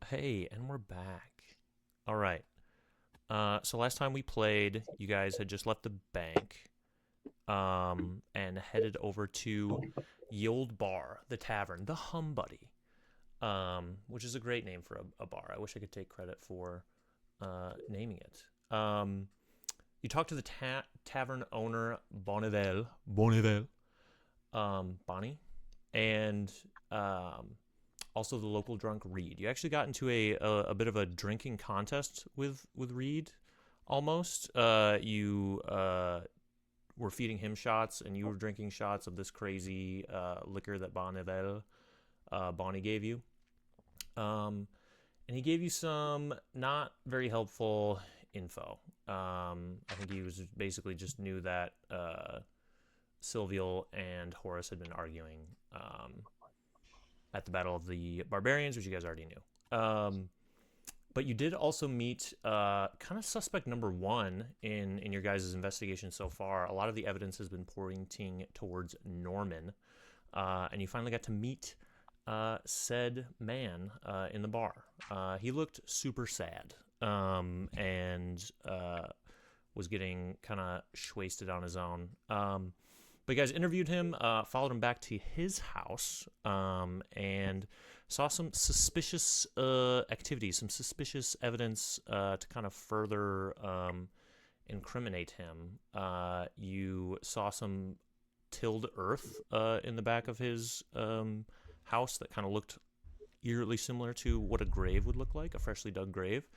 Hey, and we're back. All right. So last time we played, you guys had just left the bank, and headed over to Ye Old Bar, the tavern, the Hum Buddy, which is a great name for a bar. I wish I could take credit for naming it. You talked to the tavern owner, Bonnie, and also the local drunk Reed. You actually got into a bit of a drinking contest with Reed, almost. You were feeding him shots, and you were drinking shots of this crazy liquor that Bonnie gave you. And he gave you some not very helpful info. I think he was basically just knew that Sylviel and Horace had been arguing at the Battle of the Barbarians, which you guys already knew. But you did also meet kind of suspect number one in your guys' investigation so far. A lot of the evidence has been pointing towards Norman, and you finally got to meet said man in the bar. He looked super sad, and was getting kind of wasted on his own. But you guys interviewed him, followed him back to his house, and saw some suspicious activity, some suspicious evidence to kind of further incriminate him. You saw some tilled earth in the back of his house that kind of looked eerily similar to what a grave would look like, a freshly dug grave.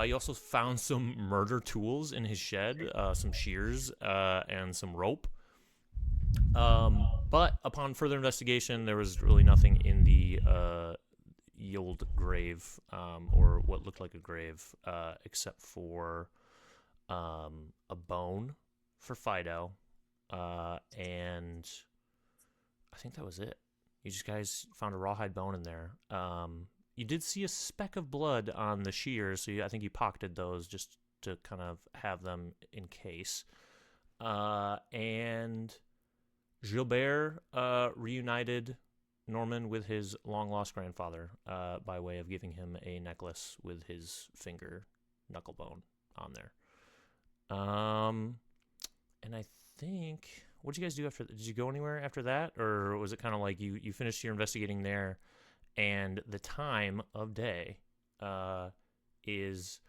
You also found some murder tools in his shed, some shears and some rope. But upon further investigation, there was really nothing in the old grave, or what looked like a grave, except for a bone for Fido, and I think that was it. You just guys found a rawhide bone in there. You did see a speck of blood on the shears, so I think you pocketed those just to kind of have them in case. And Gilbert reunited Norman with his long-lost grandfather by way of giving him a necklace with his finger knuckle bone on there. And I think, what did you guys do after? Did you go anywhere after that, or was it kind of like you finished your investigating there, and the time of day is,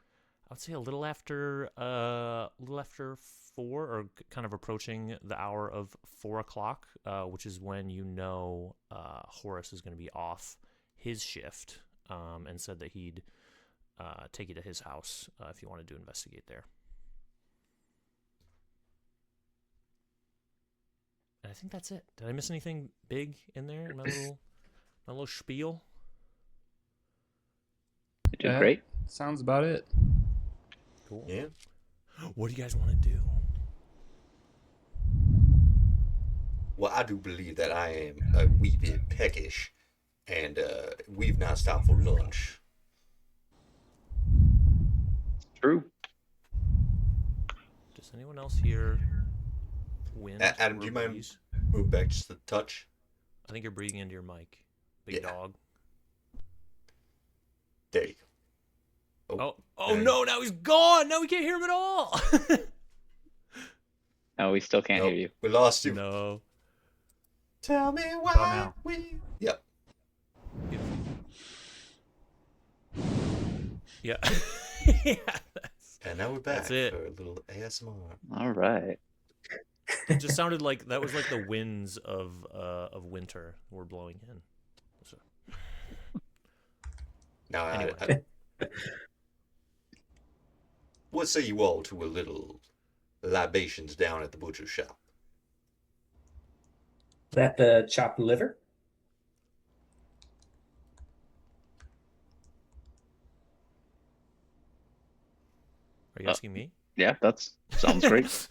I would say, a little after 4, or kind of approaching the hour of 4 o'clock, which is when Horace is going to be off his shift, and said that he'd take you to his house if you wanted to investigate there. And I think that's it. Did I miss anything big in there in my little spiel? You did great. Sounds about it. Cool. Yeah. What do you guys want to do? Well, I do believe that I am a wee bit peckish, and we've not stopped for lunch. True. Does anyone else hear wind? Adam, do you mind move back just a touch? I think you're breathing into your mic, big dog. There you go. Oh no! Now he's gone. Now we can't hear him at all. No, we still can't hear you. We lost you. No. Tell me why we. Yep. Yeah. And now we're back That's it. for a little ASMR. All right. It just sounded like that was like the winds of winter were blowing in. So. Now, Anyway. What say you all to a little libations down at the butcher's shop? Is that the chopped liver? Are you asking me? Yeah, that sounds great.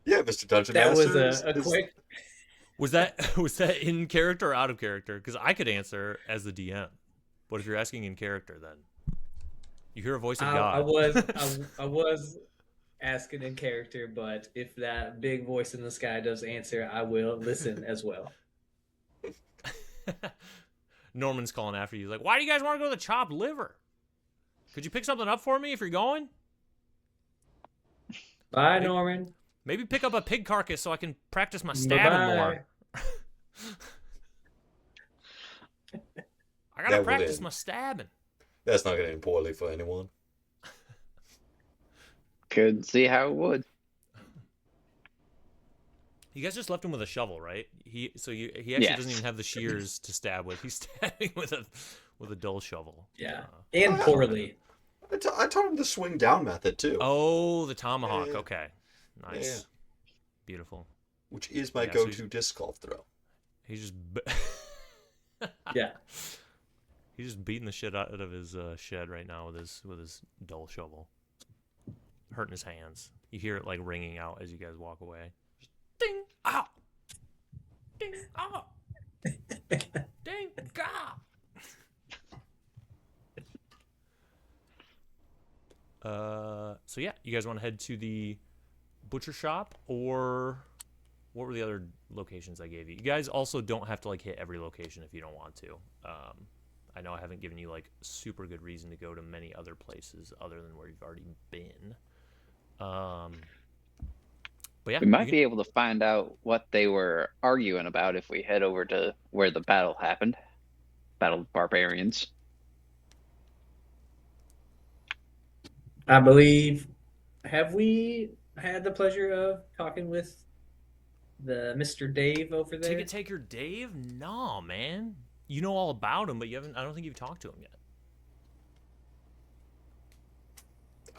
Yeah, Mr. Dungeon That Master. was a quick. Was that in character or out of character? Because I could answer as the DM, but if you're asking in character, then you hear a voice of God. I was asking in character, but if that big voice in the sky does answer, I will listen as well. Norman's calling after you. He's like, why do you guys want to go to the chopped liver? Could you pick something up for me if you're going? Bye, Norman. Maybe pick up a pig carcass so I can practice my stabbing more. I gotta practice my stabbing. That's not going to end poorly for anyone. Could see how it would. You guys just left him with a shovel, right? He actually Yes. doesn't even have the shears to stab with. He's stabbing with a dull shovel. Yeah, and poorly. I taught him the swing down method too. Oh, the tomahawk. Yeah. Okay, nice, Yeah. Beautiful. Which is my Yeah, so go-to disc golf throw. He's just Yeah. he's just beating the shit out of his shed right now with his dull shovel, hurting his hands. You hear it like ringing out as you guys walk away. Just ding, ow, ding, ow, ding, gah. So yeah, you guys want to head to the butcher shop, or what were the other locations I gave you? You guys also don't have to like hit every location if you don't want to. I know I haven't given you like super good reason to go to many other places other than where you've already been. But yeah, We might be able to find out what they were arguing about if we head over to where the battle happened. Battle of Barbarians. I believe. Have we had the pleasure of talking with the Mr. Dave over there? Ticket taker Dave? No, man. You know all about him, but you haven't. I don't think you've talked to him yet.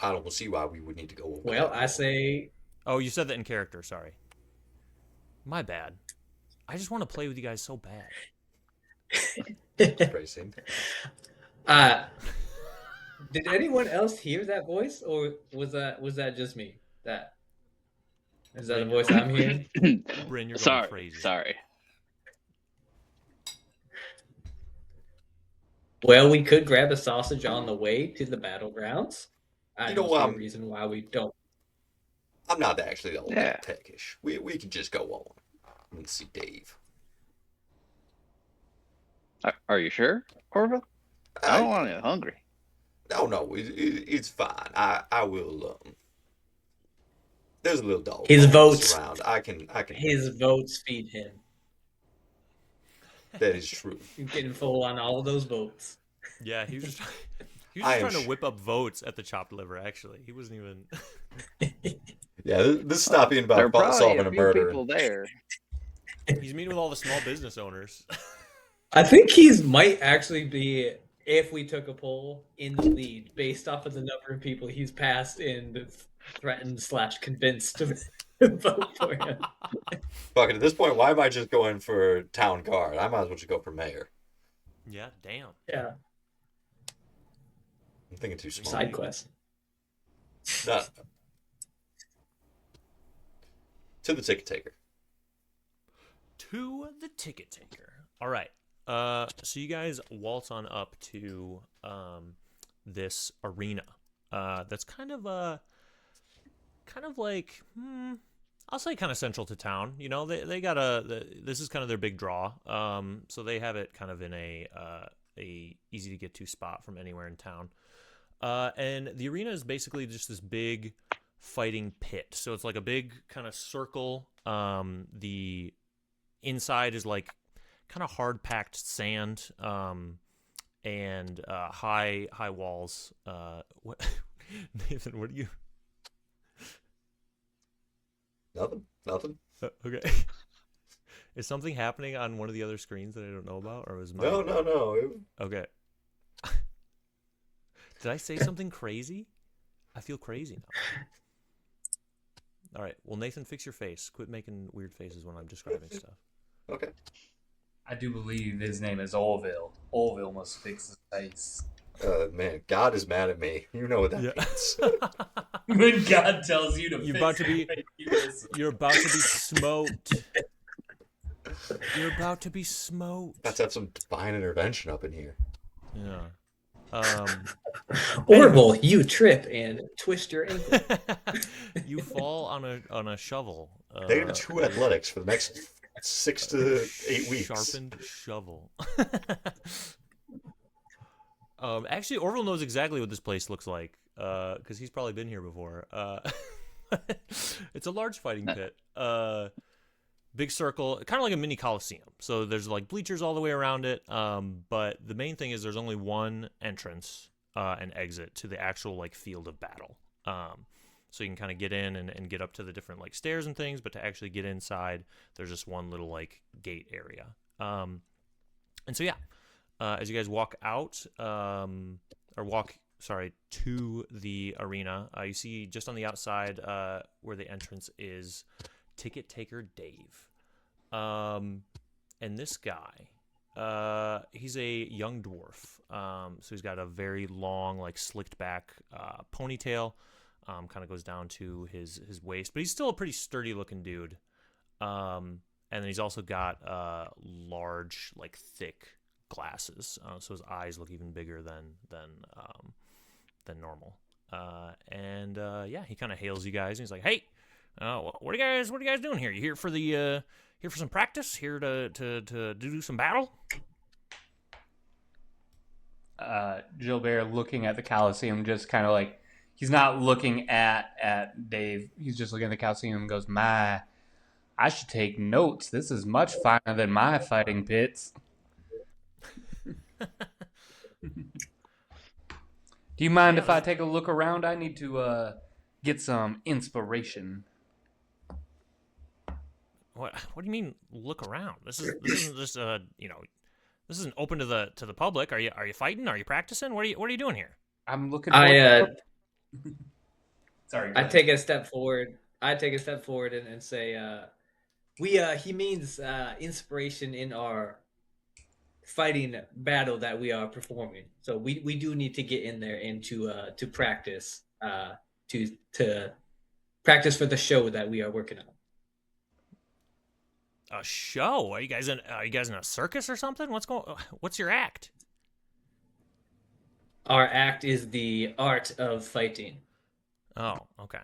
I don't see why we would need to go over Well, that. I say. Oh, you said that in character. Sorry. My bad. I just want to play with you guys so bad. Racing. Did anyone else hear that voice, or was that just me? Is that a voice I'm hearing? Bren, you're going Sorry, crazy. sorry. Well, we could grab a sausage on the way to the battlegrounds. I You know don't what, see a reason why we don't. I'm not actually all Yeah. that techish. We can just go on and see Dave. Are you sure, Orville? I don't want to get hungry. No, it's fine. I will. There's a little dog. His votes. around. I can. His votes feed him. That is true. You're getting full on all of those votes. Yeah, he was just, I am trying to sh- whip up votes at the chopped liver, actually. He wasn't even... Yeah, this is not being There are about probably solving a a few murder. people there. He's meeting with all the small business owners. I think he's might actually be, if we took a poll, in the lead based off of the number of people he's passed and threatened / convinced to vote for him. Fuck it, at this point, why am I just going for town guard? I might as well just go for mayor. Yeah, damn. Yeah, I'm thinking too small. side quest. No. To the ticket taker. To the ticket taker. All right. So you guys waltz on up to this arena. That's kind of like I'll say kind of central to town. You know, they got this is kind of their big draw. So they have it kind of in a easy to get to spot from anywhere in town. And the arena is basically just this big fighting pit. So it's like a big kind of circle. The inside is like kind of hard packed sand, and high walls. What, Nathan? What do you? Nothing. Okay. Is something happening on one of the other screens that I don't know about, or was my... No. Okay. Did I say something crazy? I feel crazy now. All right. Well, Nathan, fix your face. Quit making weird faces when I'm describing stuff. Okay. I do believe his name is Orville. Orville must fix his face. Man, God is mad at me. You know what that means. When God tells you to You're fix about to your be- face, you listen. You're about to be smoked. You're about to be smoked. Let's have some divine intervention up in here. Yeah. Orville, you trip and twist your ankle. You fall on a shovel. Negative 2 athletics for the next 6 to 8 weeks. Sharpened shovel. Actually, Orville knows exactly what this place looks like because he's probably been here before. It's a large fighting pit. Big circle, kind of like a mini coliseum. So there's like bleachers all the way around it. But the main thing is there's only one entrance and exit to the actual like field of battle. So you can kind of get in and get up to the different like stairs and things, but to actually get inside, there's just one little like gate area. And so yeah, as you guys walk out, to the arena, you see just on the outside where the entrance is ticket taker Dave. And this guy, he's a young dwarf. So he's got a very long, like slicked back ponytail. Kind of goes down to his waist, but he's still a pretty sturdy looking dude. And then he's also got large, like thick glasses, so his eyes look even bigger than normal. Yeah, he kind of hails you guys, and he's like, "Hey, what are you guys doing here? You here for some practice? Here to do some battle?" Gilbert looking at the Coliseum, just kind of like, he's not looking at Dave. He's just looking at the Coliseum and goes, "My, I should take notes. This is much finer than my fighting pits." Do you mind if I take a look around? I need to get some inspiration. What do you mean look around? This isn't just this isn't open to the public. Are you fighting? Are you practicing? What are you doing here? I'm looking. Sorry. I take a step forward. And say, he means inspiration in our fighting battle that we are performing. So we do need to get in there and to practice to practice for the show that we are working on. A show? Are you guys in a circus or something? What's your act? Our act is the art of fighting. Oh, okay.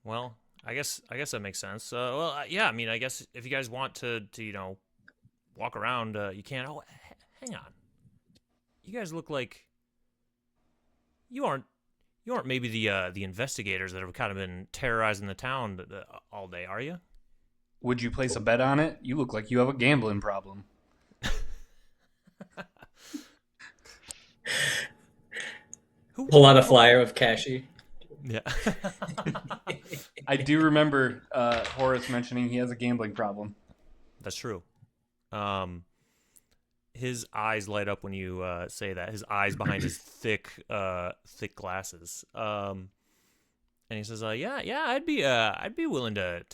Well, I guess that makes sense. Yeah. I mean, I guess if you guys want to walk around, you can. Oh, hang on. You guys look like you aren't maybe the investigators that have kind of been terrorizing the town all day, are you? Would you place a bet on it? You look like you have a gambling problem. Pull out a flyer of Cashy. Yeah. I do remember Horace mentioning he has a gambling problem. That's true. His eyes light up when you say that. His eyes behind his thick glasses. And he says, "Yeah, I'd be willing to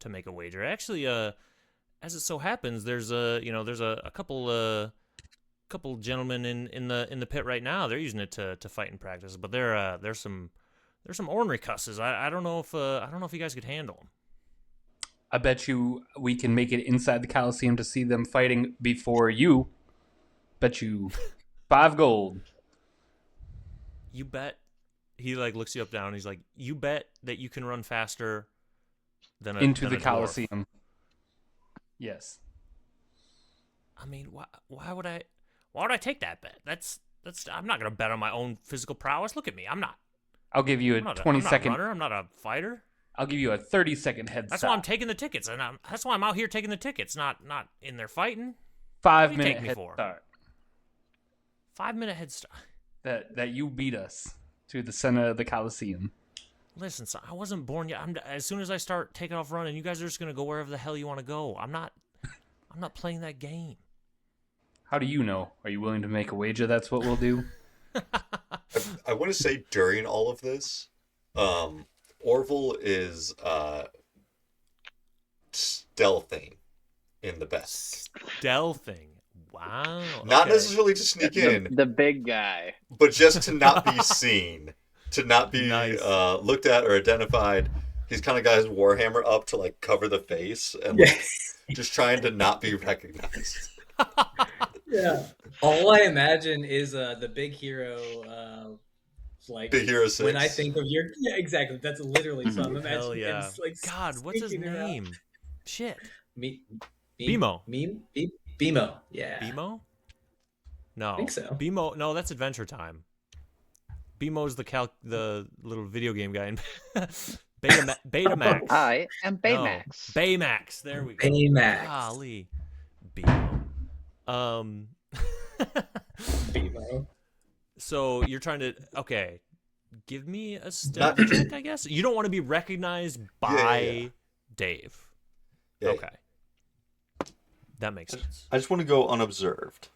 make a wager. Actually, as it so happens, there's a couple gentlemen in the pit right now. They're using it to fight and practice, but there's some ornery cusses. I don't know if you guys could handle them." I bet you we can make it inside the Coliseum to see them fighting before you. Bet you 5 gold. You bet. He like looks you up down. And he's like, "You bet that you can run faster than into the dwarf." Coliseum. Yes. I mean, why would I take that bet? That's I'm not gonna bet on my own physical prowess. Look at me. I'm not. I'll give you a 20-second runner. I'm not a fighter. I'll give you a 30-second head That's start. why I'm taking the tickets, and that's why I'm out here taking the tickets, not in there fighting. 5-minute head start. 5-minute head start. That you beat us to the center of the Coliseum. Listen, son, I wasn't born yet. As soon as I start taking off running, you guys are just gonna go wherever the hell you want to go. I'm not playing that game. How do you know? Are you willing to make a wager that's what we'll do? I want to say during all of this, Orville is stealthing in the back. Stealthing. Wow. Not okay. necessarily to sneak in, The big guy. but just to not be seen, to not be Nice. Looked at or identified. He's kind of got his warhammer up to like cover the face and like, just trying to not be recognized. Yeah. All I imagine is the big hero, like Big Hero 6. when I think of your exactly. That's literally so I'm imagining Hell yeah. him like God, what's his sneaking around. name? Shit. Me, BMO. BMO. Yeah. BMO? No. I think so. BMO. No, that's Adventure Time. BMO's the little video game guy in Betamax. I am No, Baymax. Baymax. There we go. Baymax. Golly. BMO. BMO. So you're trying to give me a stealth check, I guess. You don't want to be recognized by Dave. Yeah, okay. That makes sense. I just want to go unobserved.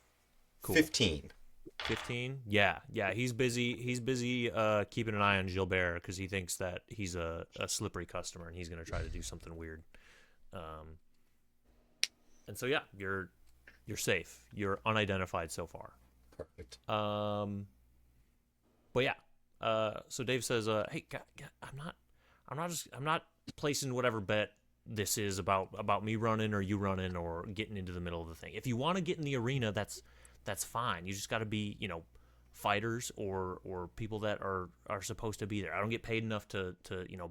Cool. 15. 15? Yeah. He's busy keeping an eye on Gilbert because he thinks that he's a slippery customer and he's going to try to do something weird. And so yeah, you're safe. You're unidentified so far. Perfect. But yeah. So Dave says, "Hey, I'm not placing whatever bet this is about me running or you running or getting into the middle of the thing. If you want to get in the arena, that's fine. You just got to be, fighters or people that are supposed to be there. I don't get paid enough to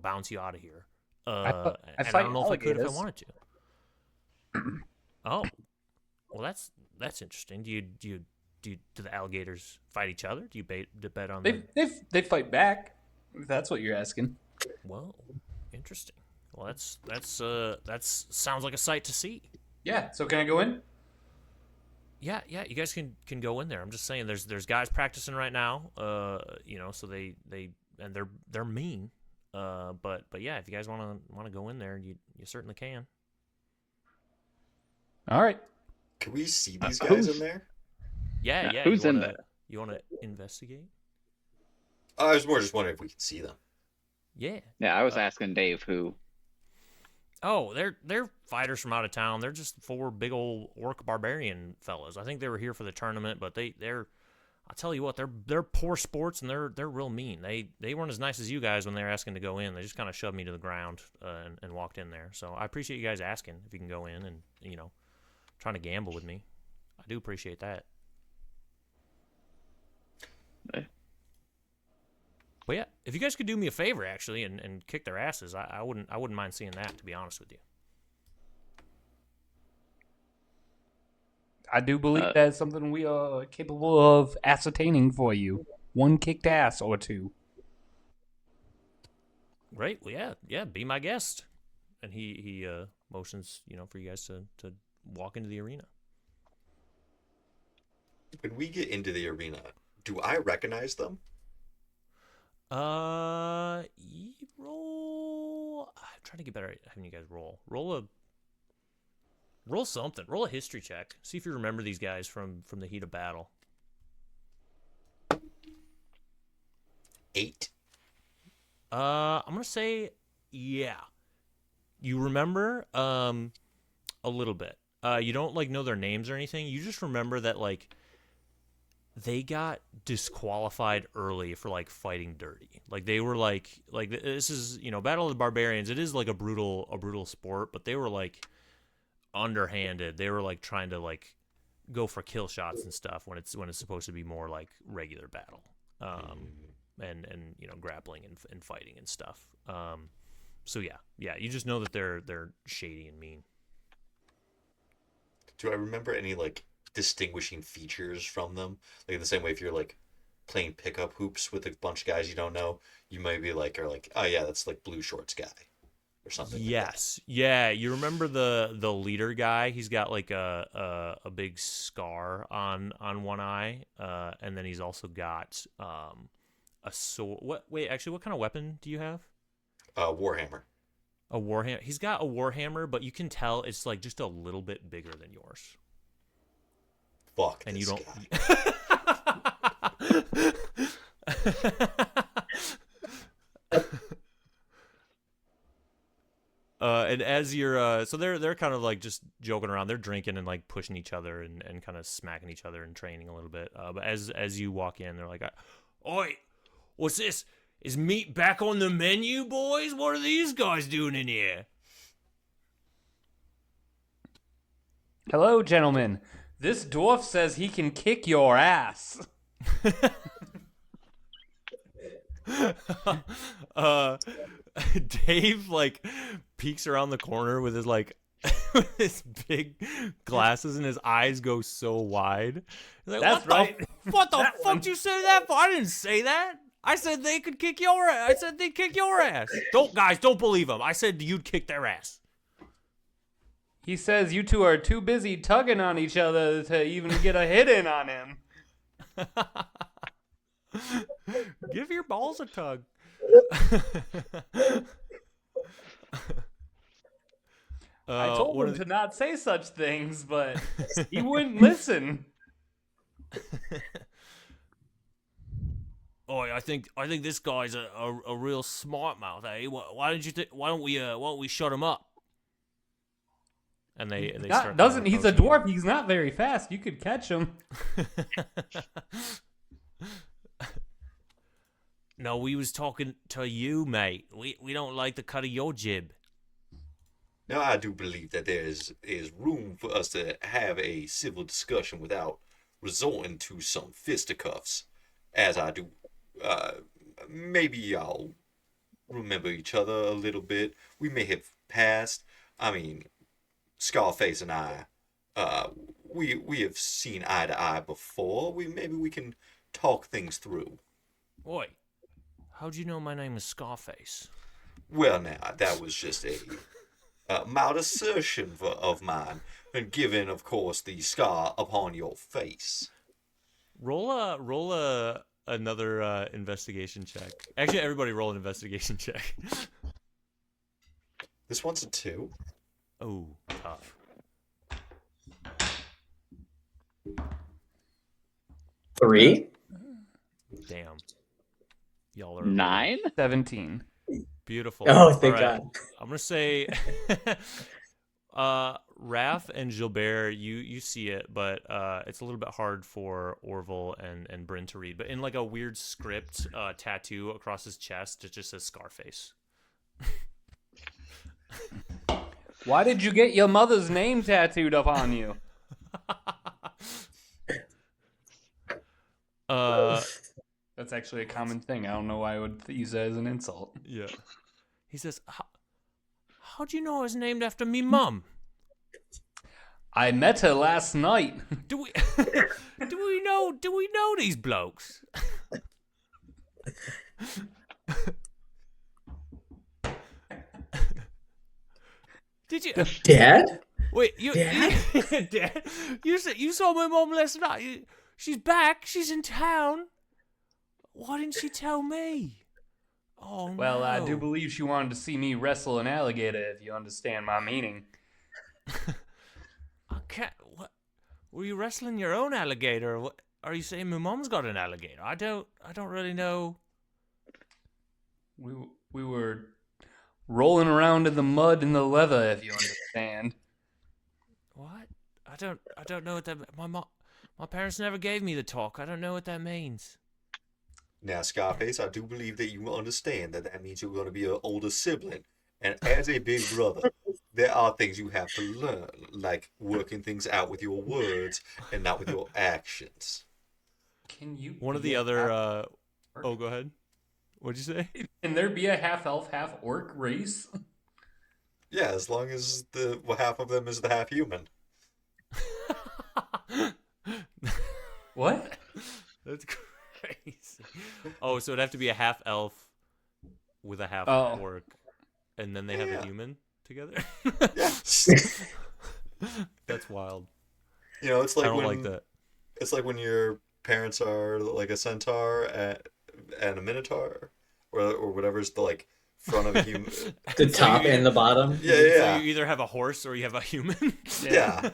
bounce you out of here. I and I fight don't know if I could if I alligators. wanted to. Oh, well, that's interesting. Do the alligators fight each other? Do you bet on them? They fight back. If that's what you're asking. Whoa, interesting. Well, that's sounds like a sight to see. Yeah. So can I go in? Yeah, you guys can go in there. I'm just saying, there's guys practicing right now. So they're mean. But yeah, if you guys want to go in there, you certainly can. All right. Can we see these guys in there? Yeah. Who's you in wanna, there? You want to investigate? I was more just wondering if we could see them. Yeah. Yeah, I was asking Dave who. Oh, they're fighters from out of town. They're just 4 big old orc barbarian fellas. I think they were here for the tournament, but they're I'll tell you what, they're poor sports and they're real mean. They weren't as nice as you guys when they were asking to go in. They just kind of shoved me to the ground and walked in there. So I appreciate you guys asking if you can go in and trying to gamble with me. I do appreciate that. But yeah, if you guys could do me a favor actually and kick their asses, I wouldn't mind seeing that, to be honest with you. I do believe that is something we are capable of ascertaining for you. 1 kicked ass or 2. Great. Well, yeah. Be my guest. And he motions, for you guys to walk into the arena. When we get into the arena, do I recognize them? Roll. I'm trying to get better at having you guys roll. Roll something. Roll a history check. See if you remember these guys from the heat of battle. 8. I'm gonna say, yeah. You remember a little bit. You don't know their names or anything. You just remember that they got disqualified early for fighting dirty. They were this is Battle of the Barbarians. It is a brutal sport, but they were underhanded. They were trying to go for kill shots and stuff when it's supposed to be more regular battle. And grappling and fighting and stuff. So yeah, you just know that they're shady and mean. Do I remember any distinguishing features from them? In the same way, if you're playing pickup hoops with a bunch of guys you don't know, you might be oh yeah, that's blue shorts guy or something. Yes, yeah. You remember the leader guy? He's got a big scar on one eye, and then he's also got a sword. Wait, actually, what kind of weapon do you have? Warhammer. A warhammer. He's got a warhammer, but you can tell it's just a little bit bigger than yours. Fuck and this you don't. And as you're, so they're kind of just joking around. They're drinking and pushing each other and kind of smacking each other and training a little bit. But as you walk in, they're like, "Oi, what's this? Is meat back on the menu, boys? What are these guys doing in here?" Hello, gentlemen. This dwarf says he can kick your ass. Dave peeks around the corner with his with his big glasses and his eyes go so wide. He's like, That's right. What the That fuck one. did you say that for? I didn't say that. I said they could kick your ass. I said they'd kick your ass. Don't believe him. I said you'd kick their ass. He says you two are too busy tugging on each other to even get a hit in on him. Give your balls a tug. I told one him of the- to not say such things, but he wouldn't listen. Oh, I think this guy's a real smart mouth. Eh? Why don't we shut him up? And they start Doesn't he's a approaching you. dwarf? He's not very fast. You could catch him. No, we was talking to you, mate. We don't like the cut of your jib. Now, I do believe that there is room for us to have a civil discussion without resorting to some fisticuffs, as I do. Maybe y'all remember each other a little bit. We may have passed. I mean, Scarface and I, we have seen eye to eye before. Maybe we can talk things through. Oi, how'd you know my name is Scarface? Well, now that was just a mild assertion of mine, and given, of course, the scar upon your face. Roll another investigation check. Actually, everybody roll an investigation check. This one's a 2. Oh, tough. Three. Damn. Y'all are 9? 17. beautiful. Oh, thank All right. God. I'm gonna say, Raph and Gilbert, you see it, but it's a little bit hard for Orville and Bren to read. But in like a weird script tattoo across his chest, it just says Scarface. Why did you get your mother's name tattooed up on you? That's actually a common thing. I don't know why I would use that as an insult. Yeah. He says, "How'd you know I was named after me mum? I met her last night. Do we do we know these blokes?" Did you Dad? wait? You Dad? Dad, you said you saw my mom last night. She's back. She's in town. Why didn't she tell me? Oh Well, no. I do believe she wanted to see me wrestle an alligator, if you understand my meaning. I can't. What? Were you wrestling your own alligator? Or what? Are you saying my mom's got an alligator? I don't really know. We were rolling around in the mud and the leather, if you understand. What? I don't know what that. My parents never gave me the talk. I don't know what that means. Now, Scarface, I do believe that you understand that means you're going to be an older sibling. And as a big brother, there are things you have to learn, like working things out with your words and not with your actions. Can you? One of be the a other. half- Oh, go ahead. What'd you say? Can there be a half elf, half orc race? Yeah, as long as half of them is the half human. What? That's crazy. Oh, so it'd have to be a half elf with a half Oh. orc, and then they have Yeah. a human together. Yeah. That's wild. You know, it's like I don't when like that. it's like when your parents are like a centaur and a minotaur, or whatever's the like front of a human. The top and the bottom. Yeah, So yeah, you either have a horse or you have a human. yeah.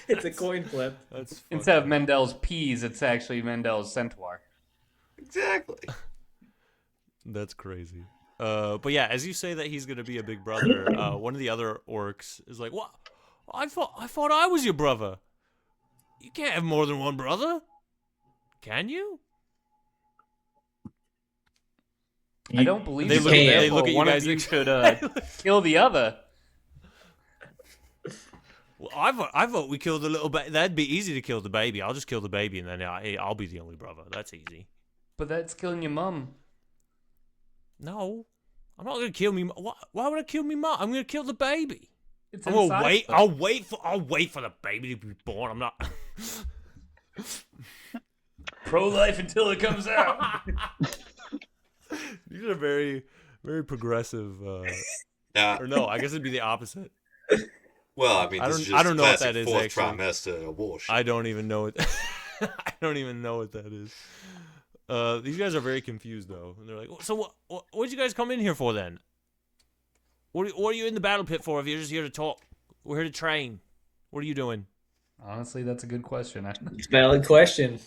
It's a coin flip. That's Instead of fucking- Mendel's peas, it's actually Mendel's centaur. Exactly. That's crazy. But yeah, as you say that he's gonna be a big brother, one of the other orcs is like, "What? I thought I was your brother. You can't have more than one brother, can you?" I don't believe They so. look- they Therefore, look at you one guys of you and- should kill the other. Well, I vote we kill the little baby. That'd be easy to kill the baby. I'll just kill the baby, and then I'll be the only brother. That's easy. But that's killing your mum. No, I'm not gonna kill me. Why would I kill me mom? I'm gonna kill the baby. It's I'm gonna inside wait. them. I'll wait for the baby to be born. I'm not. Pro-life until it comes out. These are very, very progressive. Now, Or no, I guess it'd be the opposite. well, I mean, I this don't- is just I don't know what classic that is, fourth actually. trimester abortion. I don't even know it. I don't even know what that is. These guys are very confused though, and they're like, "So what'd you guys come in here for then? What are you in the battle pit for if you're just here to talk? We're here to train. What are you doing?" Honestly, that's a good question. It's a valid question.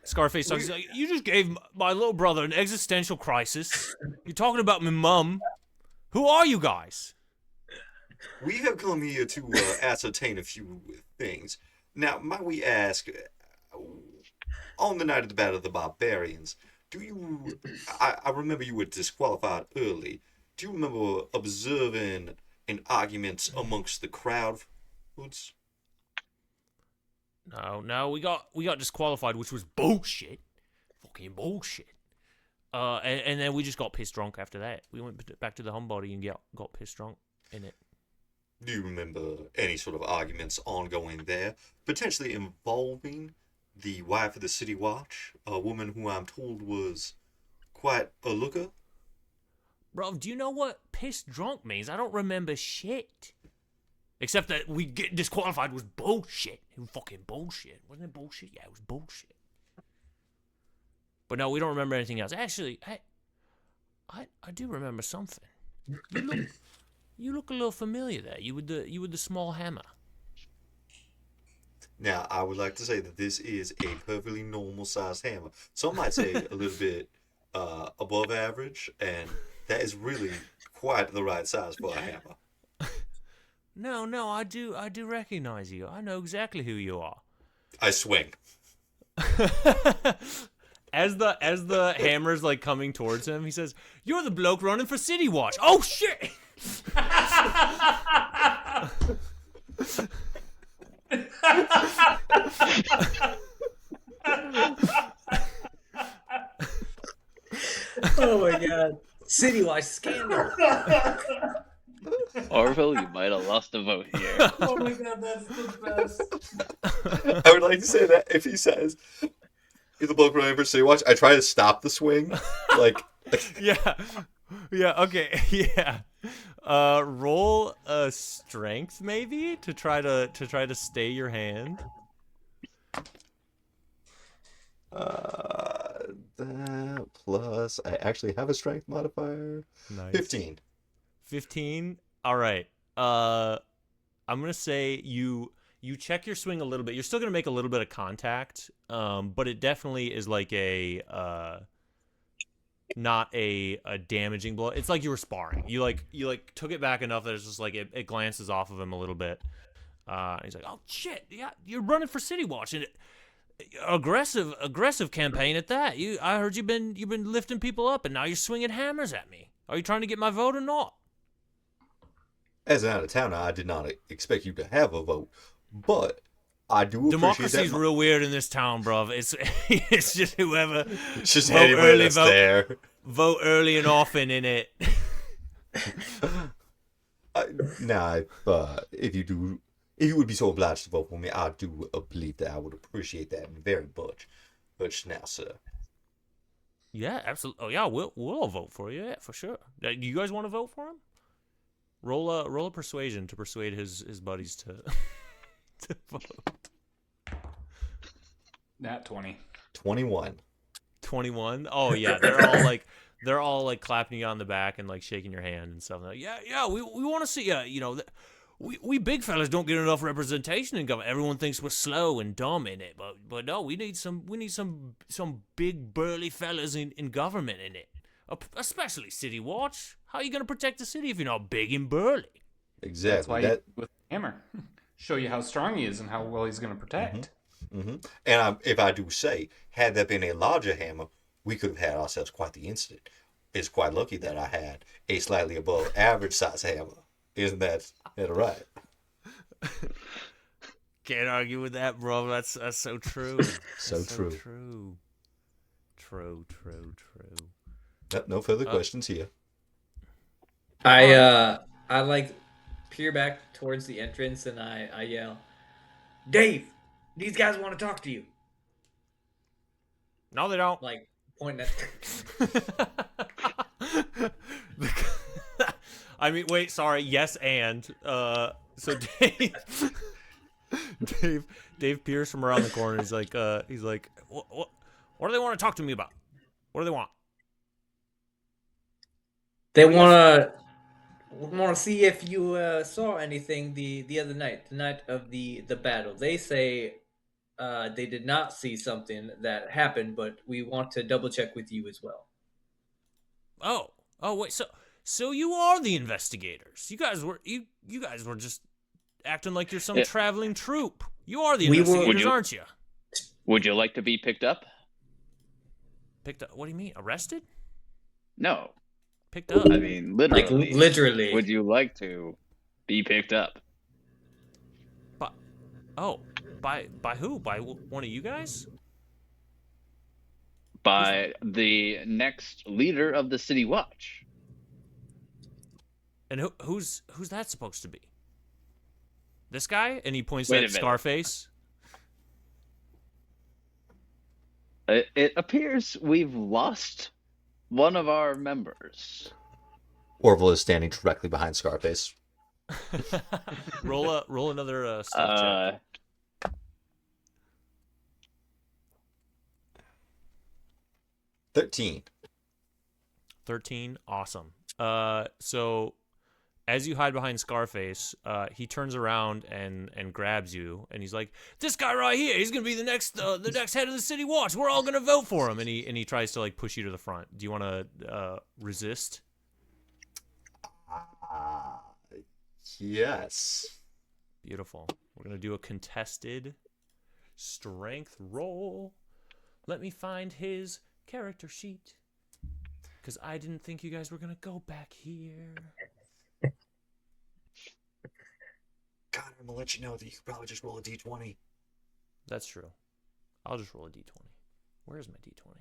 Scarface talks. He's like, "You just gave my little brother an existential crisis. You're talking about my mum. Who are you guys?" We have come here to ascertain a few things. Now, might we ask, on the night of the Battle of the Barbarians, I remember you were disqualified early. Do you remember observing an argument amongst the crowd? No, we got disqualified, which was bullshit, fucking bullshit. And then we just got pissed drunk after that. We went back to the homebody and got pissed drunk in it. Do you remember any sort of arguments ongoing there, potentially involving the wife of the City Watch, a woman who I'm told was quite a looker? Bro, do you know what pissed drunk means? I don't remember shit. Except that we get disqualified was bullshit. It was fucking bullshit. Wasn't it bullshit? Yeah, it was bullshit. But no, we don't remember anything else. Actually, I do remember something. You look a little familiar there. You with the small hammer. Now, I would like to say that this is a perfectly normal-sized hammer. Some might say a little bit above average, and that is really quite the right size for a hammer. No, I do recognize you. I know exactly who you are. I swing. As the hammer's like coming towards him, he says, "You're the bloke running for City Watch." Oh shit! Oh my god. City Watch scandal. Orville, you might have lost a vote here. Oh my god, that's the best. I would like to say that if he says, "You're the bloke running for City Watch," I try to stop the swing. Like Yeah, okay, yeah. Roll a strength maybe to try to stay your hand. That plus I actually have a strength modifier. Nice. 15. 15. All right. I'm gonna say you check your swing a little bit. You're still gonna make a little bit of contact, but it definitely is like a not a damaging blow. It's like you were sparring. You took it back enough that it's just like it glances off of him a little bit. He's like, "Oh shit, yeah, you're running for City Watch and aggressive campaign at that. I heard you've been lifting people up and now you're swinging hammers at me. Are you trying to get my vote or not?" As an out-of-towner, I did not expect you to have a vote, but I do appreciate Democracy's that. real weird in this town, bruv. It's just whoever It's just vote anybody early, that's vote- there. vote early and often in it. Now, if you would be so obliged to vote for me, I do believe that I would appreciate that very much. But now, sir. Yeah, absolutely. Oh yeah, we'll all vote for you. Yeah, for sure. Do you guys want to vote for him? Roll a persuasion to persuade his buddies to to vote. Nat 20. 21. 21. Oh yeah, they're all like clapping you on the back and like shaking your hand and stuff. Like, yeah, we want to see we big fellas don't get enough representation in government. Everyone thinks we're slow and dumb in it, but no, we need some big burly fellas in government in it. Especially City Watch. How are you gonna protect the city if you're not big and burly? Exactly. That's why you with the hammer. Show you how strong he is and how well he's going to protect. And if I do say, had there been a larger hammer, we could have had ourselves quite the incident. It's quite lucky that I had a slightly above average size hammer. Isn't that right? Can't argue with that, bro. That's so true. So true. True. Yep, no further questions here. I like peer back towards the entrance and I yell, Dave, these guys want to talk to you. No, they don't. Like pointing at. I mean, wait, sorry. Yes, and so Dave peers from around the corner. He's like, what do they want to talk to me about? What do they want? They want to see if you saw anything the other night, the night of the battle. They say they did not see something that happened, but we want to double check with you as well. Oh, wait. So you are the investigators. You guys were just acting like you're some traveling troupe. You are the investigators, aren't you? Would you like to be picked up? Picked up? What do you mean? Arrested? No. Picked up? I mean, literally. Like literally. Would you like to be picked up? By who? By one of you guys? By the next leader of the City Watch. And who's that supposed to be? This guy? And he points Wait at Scarface. It appears we've lost one of our members. Orville is standing directly behind Scarface. roll another stealth check. 13. 13, awesome. So as you hide behind Scarface, he turns around and grabs you, and he's like, "This guy right here, he's gonna be the next head of the City Watch. We're all gonna vote for him." And he tries to like push you to the front. Do you want to resist? Yes. Beautiful. We're gonna do a contested strength roll. Let me find his character sheet, because I didn't think you guys were gonna go back here. God, I'm gonna let you know that you could probably just roll a d20. That's true. I'll just roll a d20. Where's my d20?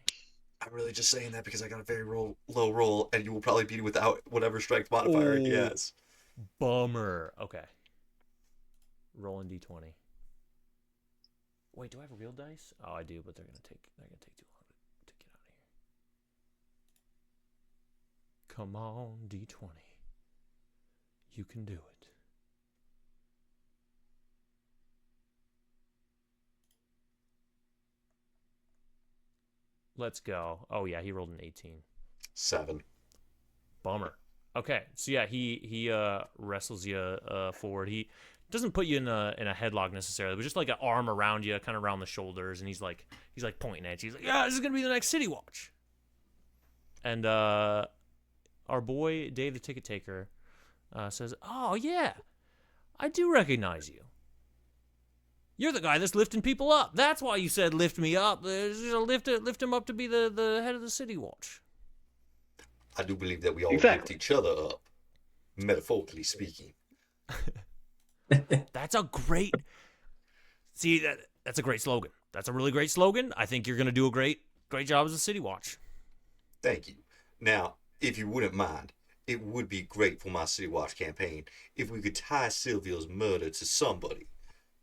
I'm really just saying that because I got a very low roll, and you will probably beat it without whatever strength modifier he has. Bummer. Okay. Rolling d20. Wait, do I have a real dice? Oh, I do, but they're gonna take too long to get out of here. Come on, d20. You can do it. Let's go. Oh yeah, he rolled an 18. 7. Bummer. Okay, so yeah, he wrestles you forward. He doesn't put you in a headlock necessarily, but just like an arm around you, kind of around the shoulders, and he's like pointing at you. He's like, "Yeah, this is gonna be the next City Watch." And our boy Dave, the ticket taker, says, "Oh yeah, I do recognize you. You're the guy that's lifting people up. That's why you said lift me up. Lift him up to be the head of the City Watch." I do believe that we all Exactly. lift each other up, metaphorically speaking. That's a great. See, that's a great slogan. That's a really great slogan. I think you're gonna do a great job as a City Watch. Thank you. Now, if you wouldn't mind, it would be great for my City Watch campaign if we could tie Sylviel's murder to somebody,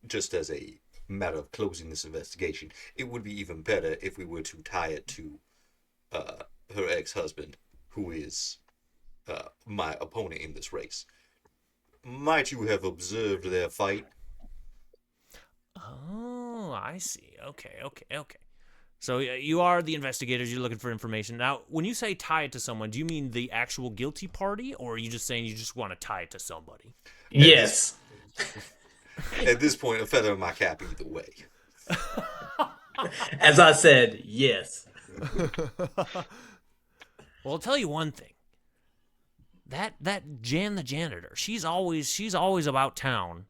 just as a matter of closing this investigation. It would be even better if we were to tie it to her ex-husband, who is my opponent in this race. Might you have observed their fight? Oh, I see. Okay. So you are the investigators. You're looking for information. Now, when you say tie it to someone, do you mean the actual guilty party, or are you just saying you just want to tie it to somebody? Yes. At this point, a feather in my cap either way. As I said, yes. Well, I'll tell you one thing. That Jan the janitor, she's always about town.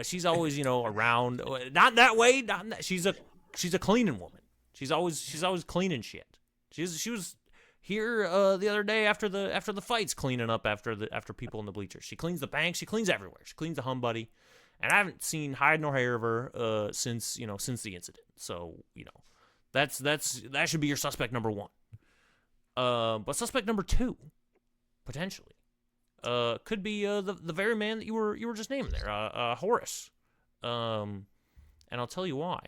She's always around. Not that way. Not that, she's a cleaning woman. She's always cleaning shit. She was here the other day after the fights, cleaning up after people in the bleachers. She cleans the bank. She cleans everywhere. She cleans the humbuddy. And I haven't seen hide nor hair of her since the incident. So That should be your suspect number 1. But suspect number 2, potentially, could be the very man that you were just naming there, Horace. And I'll tell you why.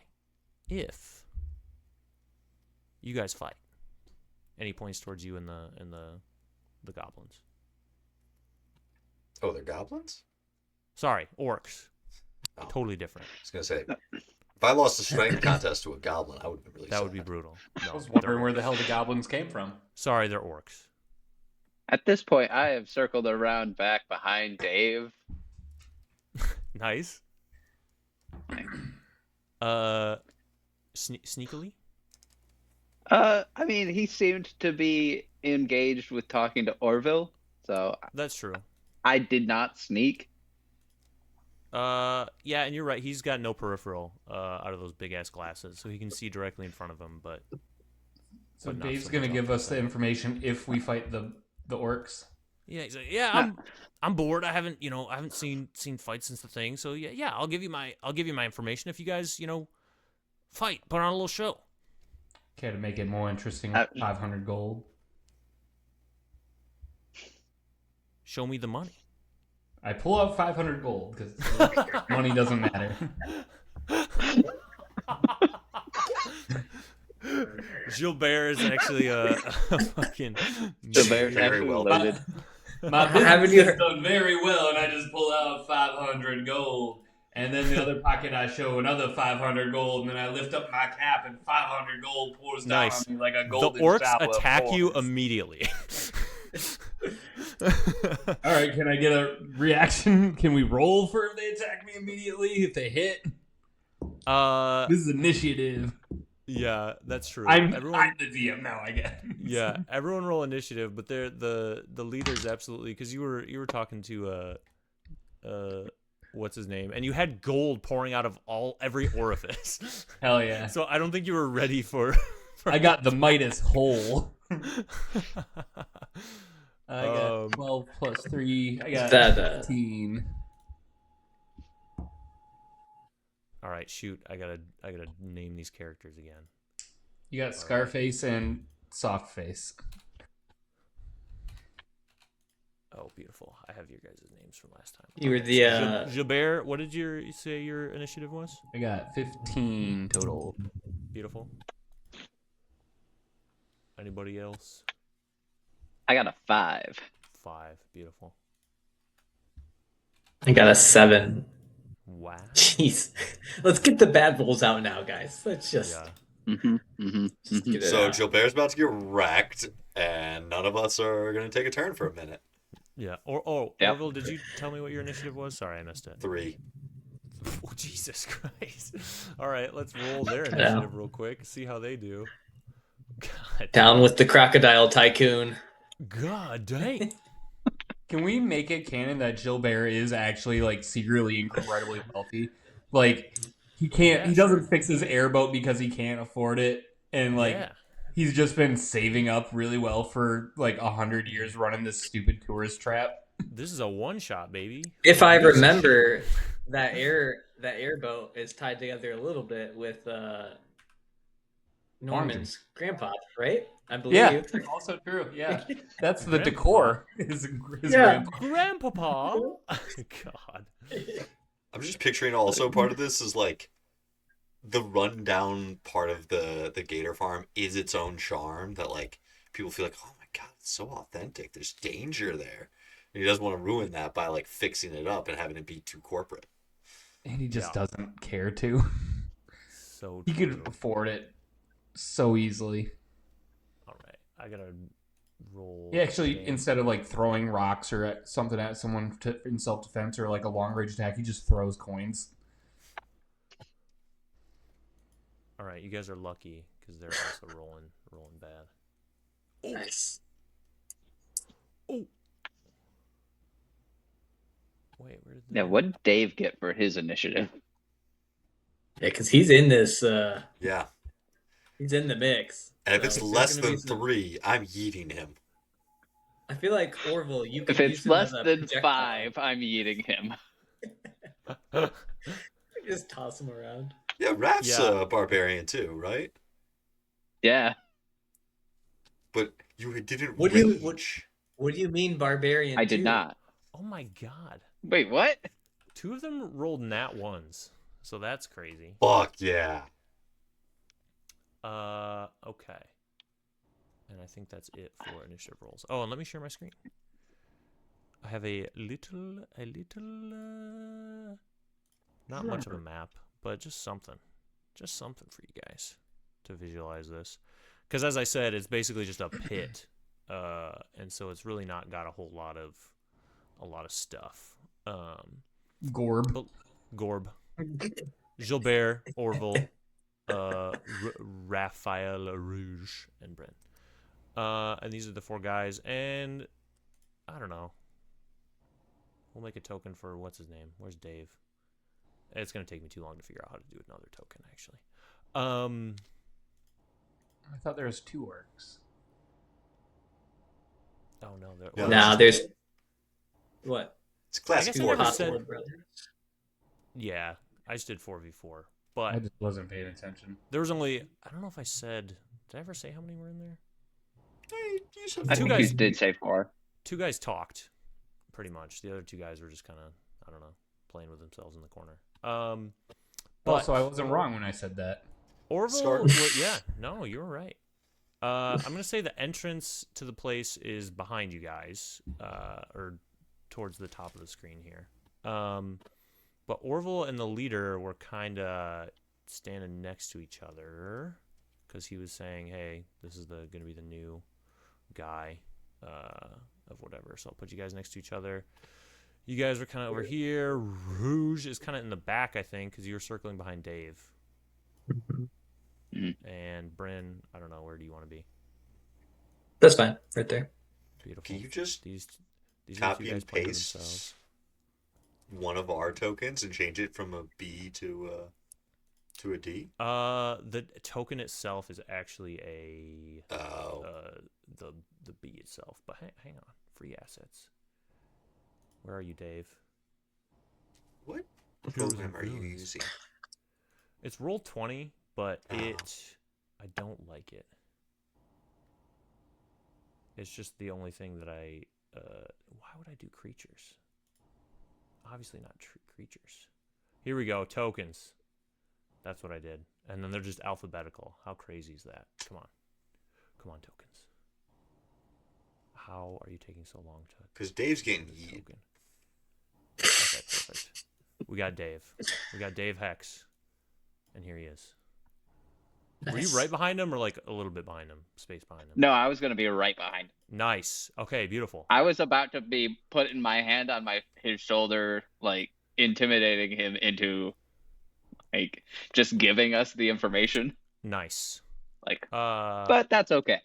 If you guys fight, and he points towards you and the goblins. Oh, they're goblins? Sorry, orcs. Oh. Totally different. I was gonna say, if I lost a strength contest to a goblin, I would have been really sad. That would be brutal. No, I was wondering they're where the orcs. hell the goblins came from. Sorry, they're orcs. At this point, I have circled around back behind Dave. Nice. Sneakily? I mean, he seemed to be engaged with talking to Orville, so That's true. I did not sneak. Yeah, and you're right. He's got no peripheral out of those big ass glasses, so he can see directly in front of him. But So But not Dave's so gonna much give off us the the side. information if we fight the orcs. yeah, he's like, yeah, I'm bored. I haven't seen fights since the thing. So yeah, I'll give you my information if you guys fight, put on a little show. Okay, to make it more interesting, 500 gold. Show me the money. I pull out 500 gold because money doesn't matter. Gilbert is actually a fucking. Gilbert's Very actually well. loaded. My Haven't business you has heard- done very well, and I just pull out 500 gold. And then the other pocket, I show another 500 gold, and then I lift up my cap, and 500 gold pours down Nice. on me like a The golden orcs shower of attack you coins. immediately. All right, can I get a reaction? Can we roll for if they attack me immediately? If they hit? This is initiative. Yeah, that's true. I'm the DM now, I guess. Yeah, everyone roll initiative, but they're the leaders absolutely because you were talking to what's his name, and you had gold pouring out of every orifice. Hell yeah. So I don't think you were ready for I got the Midas hole. I got Um, 12 plus 3. I got That, 15. All right, shoot. I gotta name these characters again. You got Scarface and Softface. Oh, beautiful. I have your guys' names from last time. You were Okay, the, so Gilbert, what did you say your initiative was? I got 15 total. Beautiful. Anybody else? I got a 5. 5. Beautiful. I got a 7. Wow. Jeez. Let's get the bad rolls out now, guys. Let's just, Yeah. just get it So out. Gilbert's about to get wrecked, and none of us are going to take a turn for a minute. Yeah. Yep. Orville, did you tell me what your initiative was? Sorry, I missed it. 3. Oh, Jesus Christ. All right, let's roll their Yeah. initiative real quick. See how they do. God. Down with the crocodile tycoon. God dang. Can we make it canon that Gilbert is actually like secretly incredibly wealthy? Like he doesn't fix his airboat because he can't afford it, and like Yeah. he's just been saving up really well for like 100 years running this stupid tourist trap. This is a one-shot, baby. If I remember, that airboat is tied together a little bit with Norman's grandpa, right? I believe. Yeah, also true. Yeah, that's the decor. His Yeah. grandpa. Grandpapa. God. I'm just picturing also part of this is like the rundown part of the gator farm is its own charm that like people feel like, oh my God, it's so authentic. There's danger there. And he doesn't want to ruin that by like fixing it up and having it be too corporate. And he just Yeah. doesn't care to. So He could true. afford it so easily. All right. I got to roll. He actually, damage. instead of like throwing rocks or something at someone in self-defense or like a long-range attack, he just throws coins. All right, you guys are lucky because they're also rolling bad. Nice. Oh. Wait, where did Yeah, what did Dave get for his initiative? Yeah, because he's in this. Yeah. He's in the mix. And if So it's there's less gonna be than some- 3, I'm yeeting him. I feel like Orville, you can If use it's him less as a than projectile. 5, I'm eating him. Just toss him around. Yeah, Raph's Yeah. a barbarian too, right? Yeah. But you didn't What do you- rage. What do you mean, barbarian? I did 2? not. Oh my god. Wait, what? 2 of them rolled nat ones. So that's crazy. Fuck yeah. Okay. And I think that's it for initiative rolls. Oh, and let me share my screen. I have a little, not much of a map, but just something for you guys to visualize this. Because as I said, it's basically just a pit, and so it's really not got a whole lot of stuff. Gorb. Gorb, Gilbert, Orville, Raphael, Rouge, and Bren. And these are the 4 guys, and I don't know. We'll make a token for what's his name? Where's Dave? It's gonna take me too long to figure out how to do another token, actually. I thought there was 2 orcs. Oh no, Yeah. Nah, there's what? It's class I guess I 4. never Possible said- brothers. Yeah, I just did 4v4, I but just wasn't paying attention. there was only, I don't know if I said, did I ever say how many were in there? Hey, you said I Two think guys- you did say 4. 2 guys talked, pretty much. The other 2 guys were just kind of, I don't know, playing with themselves in the corner. But So I wasn't wrong when I said that. Orville, Start. yeah, no, you were right. I'm gonna say the entrance to the place is behind you guys, or towards the top of the screen here. But Orville and the leader were kind of standing next to each other because he was saying, "Hey, this is gonna be the new guy of whatever." So I'll put you guys next to each other. You guys are kind of over here. Rouge is kind of in the back, I think, because you were circling behind Dave. And Bren, I don't know, where do you want to be? That's fine, right there. Beautiful. Can you just these are the copy 2 guys and playing paste themselves. one of our tokens and change it from a B to a D? The token itself is actually a the B itself. But hang on, free assets. Where are you, Dave? What program are you using? It's Roll20, but Oh. I don't like it. It's just the only thing that why would I do creatures? Obviously not creatures. Here we go, tokens. That's what I did. And then they're just alphabetical. How crazy is that? Come on, tokens. How are you taking so long to? Because Dave's getting the yeet. token? Okay, perfect. We got Dave. We got Dave Hex, and here he is. Were you Nice. right behind him or like a little bit behind him? Space behind him? No, I was going to be right behind. Nice. Okay, beautiful. I was about to be putting my hand on his shoulder, like intimidating him into like just giving us the information. Nice. Like, But but that's okay.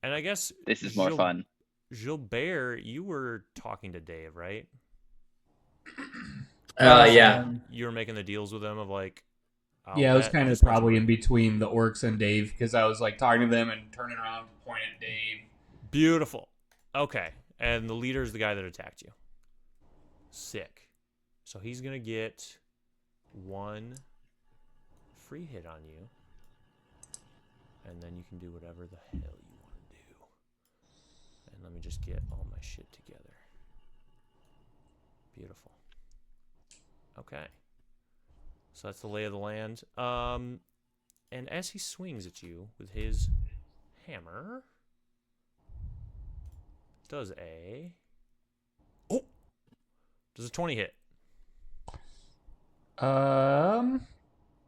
and I guess This is more fun. Gilbert, you were talking to Dave, right? Yeah. You were making the deals with him of like. I'll Yeah, I was bet kind of this much probably money. in between the orcs and Dave because I was like talking to them and turning around to point at Dave. Beautiful. Okay, and the leader is the guy that attacked you. Sick. So he's gonna get 1 free hit on you, and then you can do whatever the hell you want to do. And let me just get all my shit together. Beautiful. Okay. So that's the lay of the land. And as he swings at you with his hammer, does a 20 hit?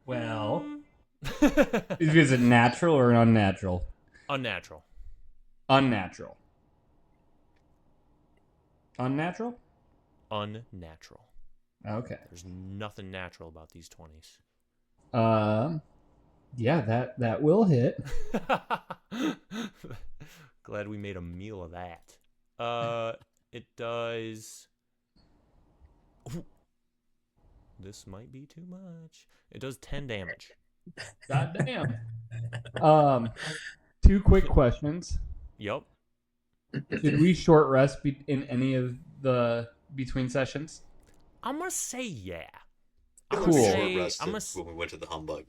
Well, is it natural or unnatural? Unnatural. Unnatural. Unnatural? Unnatural. Okay. There's nothing natural about these 20s. Yeah, that will hit. Glad we made a meal of that. It does. Ooh. This might be too much. It does 10 damage. God damn. 2 quick questions. Yup. Did we short rest in any of the between sessions? I'm gonna say yeah. I feel I'm like gonna we Cool. short say rested I'm when we went to the humbug.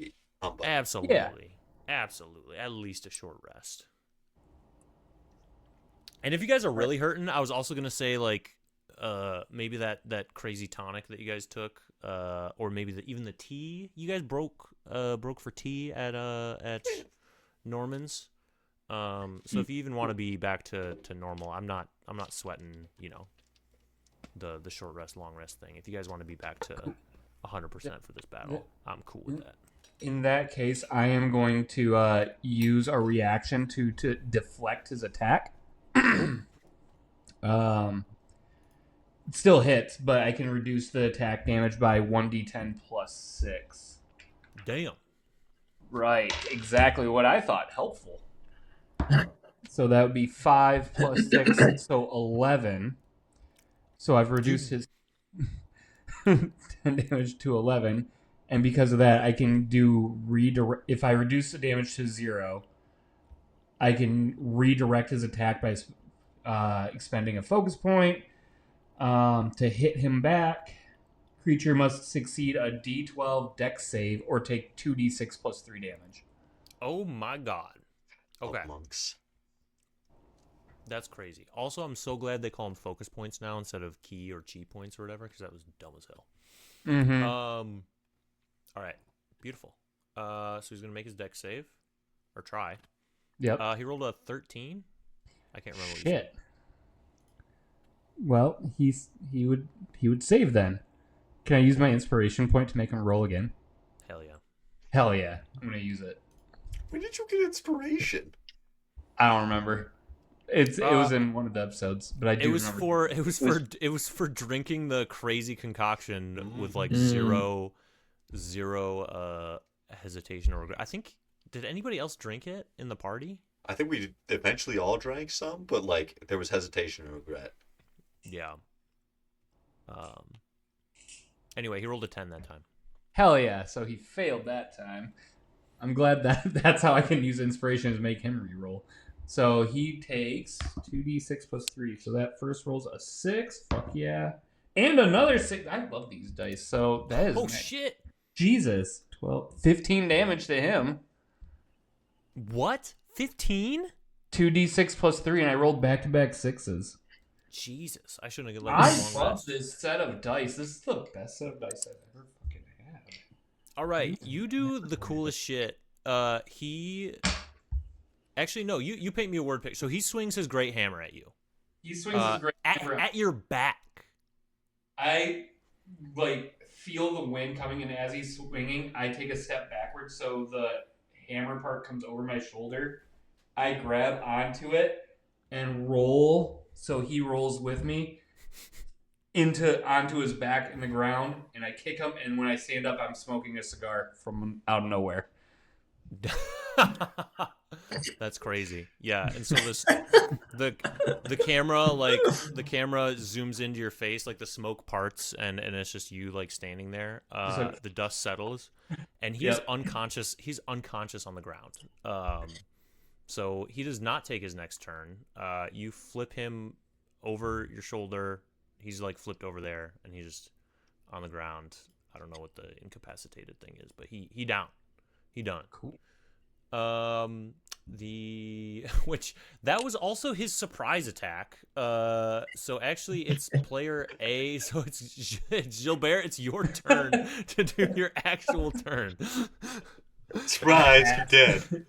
absolutely. Absolutely. At least a short rest. And if you guys are really hurting, I was also going to say, like, maybe that crazy tonic that you guys took, or maybe even the tea. You guys broke for tea at Norman's. So if you even want to be back to normal, I'm not sweating, the short rest, long rest thing. If you guys want to be back to 100% for this battle, I'm cool with that. In that case, I am going to use a reaction to deflect his attack. It still hits, but I can reduce the attack damage by 1d10 plus 6. Damn. Right, exactly what I thought. Helpful. So that would be 5 plus 6, so 11. So I've reduced his 10 damage to 11. And because of that, I can do redirect. If I reduce the damage to 0, I can redirect his attack by expending a focus point. To hit him back, creature must succeed a D12 Dex save or take 2d6 plus 3 damage. Oh my god. Okay. Monks. That's crazy. Also, I'm so glad they call them focus points now instead of key or chi points or whatever, because that was dumb as hell. Mm-hmm. All right. Beautiful. So he's going to make his dex save. Or try. Yep. He rolled a 13. I can't remember what he Shit. Well, he would save then. Can I use my inspiration point to make him roll again? said. Hell yeah. Hell yeah. I'm going to use it. When did you get inspiration? I don't remember. It was in one of the episodes, but I do remember. It was for drinking the crazy concoction with like zero hesitation or regret. I think, did anybody else drink it in the party? I think we eventually all drank some, but like there was hesitation and regret. Yeah. Anyway, he rolled a 10 that time. Hell yeah. So he failed that time. I'm glad that's how I can use inspiration to make him reroll. So he takes 2d6 plus 3. So that first rolls a 6. Fuck yeah. And another 6. I love these dice. So that is... Oh, shit. Jesus. 15 damage to him. What? 15? 2d6 plus 3, and I rolled back-to-back 6s. Jesus. I shouldn't have let I him love this set of dice. This is the best set of dice I've ever fucking had. All right. You do the coolest shit. He... Actually, no, you paint me a word picture. So he swings his great hammer at you. He swings his great hammer at your back. I feel the wind coming in as he's swinging. I take a step backwards so the hammer part comes over my shoulder. I grab onto it and roll so he rolls with me onto his back in the ground, and I kick him, and when I stand up I'm smoking a cigar from out of nowhere. That's crazy. Yeah, and so the camera zooms into your face, like the smoke parts, and it's just you like standing there. The dust settles, and he's unconscious. He's unconscious on the ground. So he does not take his next turn. You flip him over your shoulder. He's like flipped over there, and he's just on the ground. I don't know what the incapacitated thing is, but he down. He done. Cool. Which that was also his surprise attack. So actually it's player A, so it's Gilbert, it's your turn to do your actual turn. Surprise, you're dead.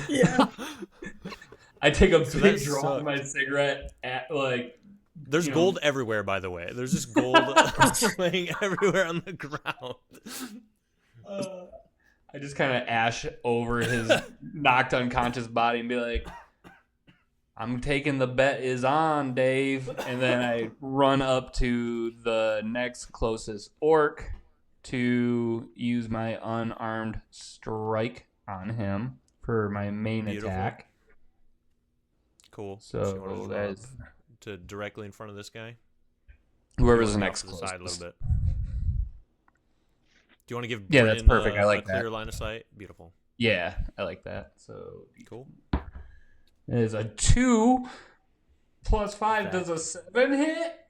Yeah. I take a big draw of my cigarette at there's gold everywhere, by the way. There's just gold laying everywhere on the ground. I just kind of ash over his knocked unconscious body and be like, I'm taking the bet is on, Dave. And then I run up to the next closest orc to use my unarmed strike on him for my main attack. Cool. So that is to directly in front of this guy. Whoever's the next to the side a closest. little bit. Do you want to give Bren that's perfect. I like a clear that. line of sight? Beautiful. Yeah, I like that. So Cool. It is a 2 plus 5. Does a 7 hit?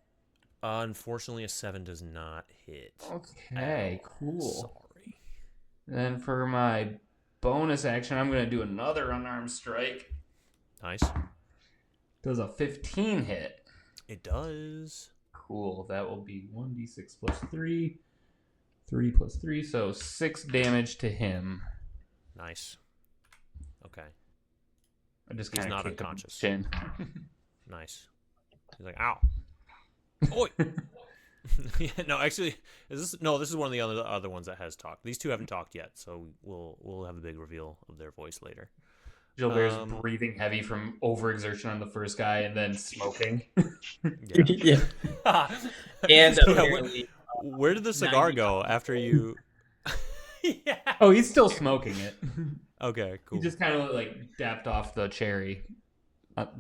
Unfortunately, a 7 does not hit. Okay, cool. Sorry. Then for my bonus action, I'm going to do another unarmed strike. Nice. Does a 15 hit? It does. Cool. That will be 1d6 plus 3. 3 plus 3, so 6 damage to him. Nice. Okay. I just He's kind of not kicked him in the unconscious. chin. Nice. He's like, ow. Oi. Yeah, no, actually, this is one of the other ones that has talked. These two haven't talked yet, so we'll have a big reveal of their voice later. Gilbert's breathing heavy from overexertion on the first guy and then smoking. Yeah. And Yeah, apparently, where did the cigar go after you? Yeah. Oh, he's still smoking it. Okay, cool. He just kind of like dapped off the cherry.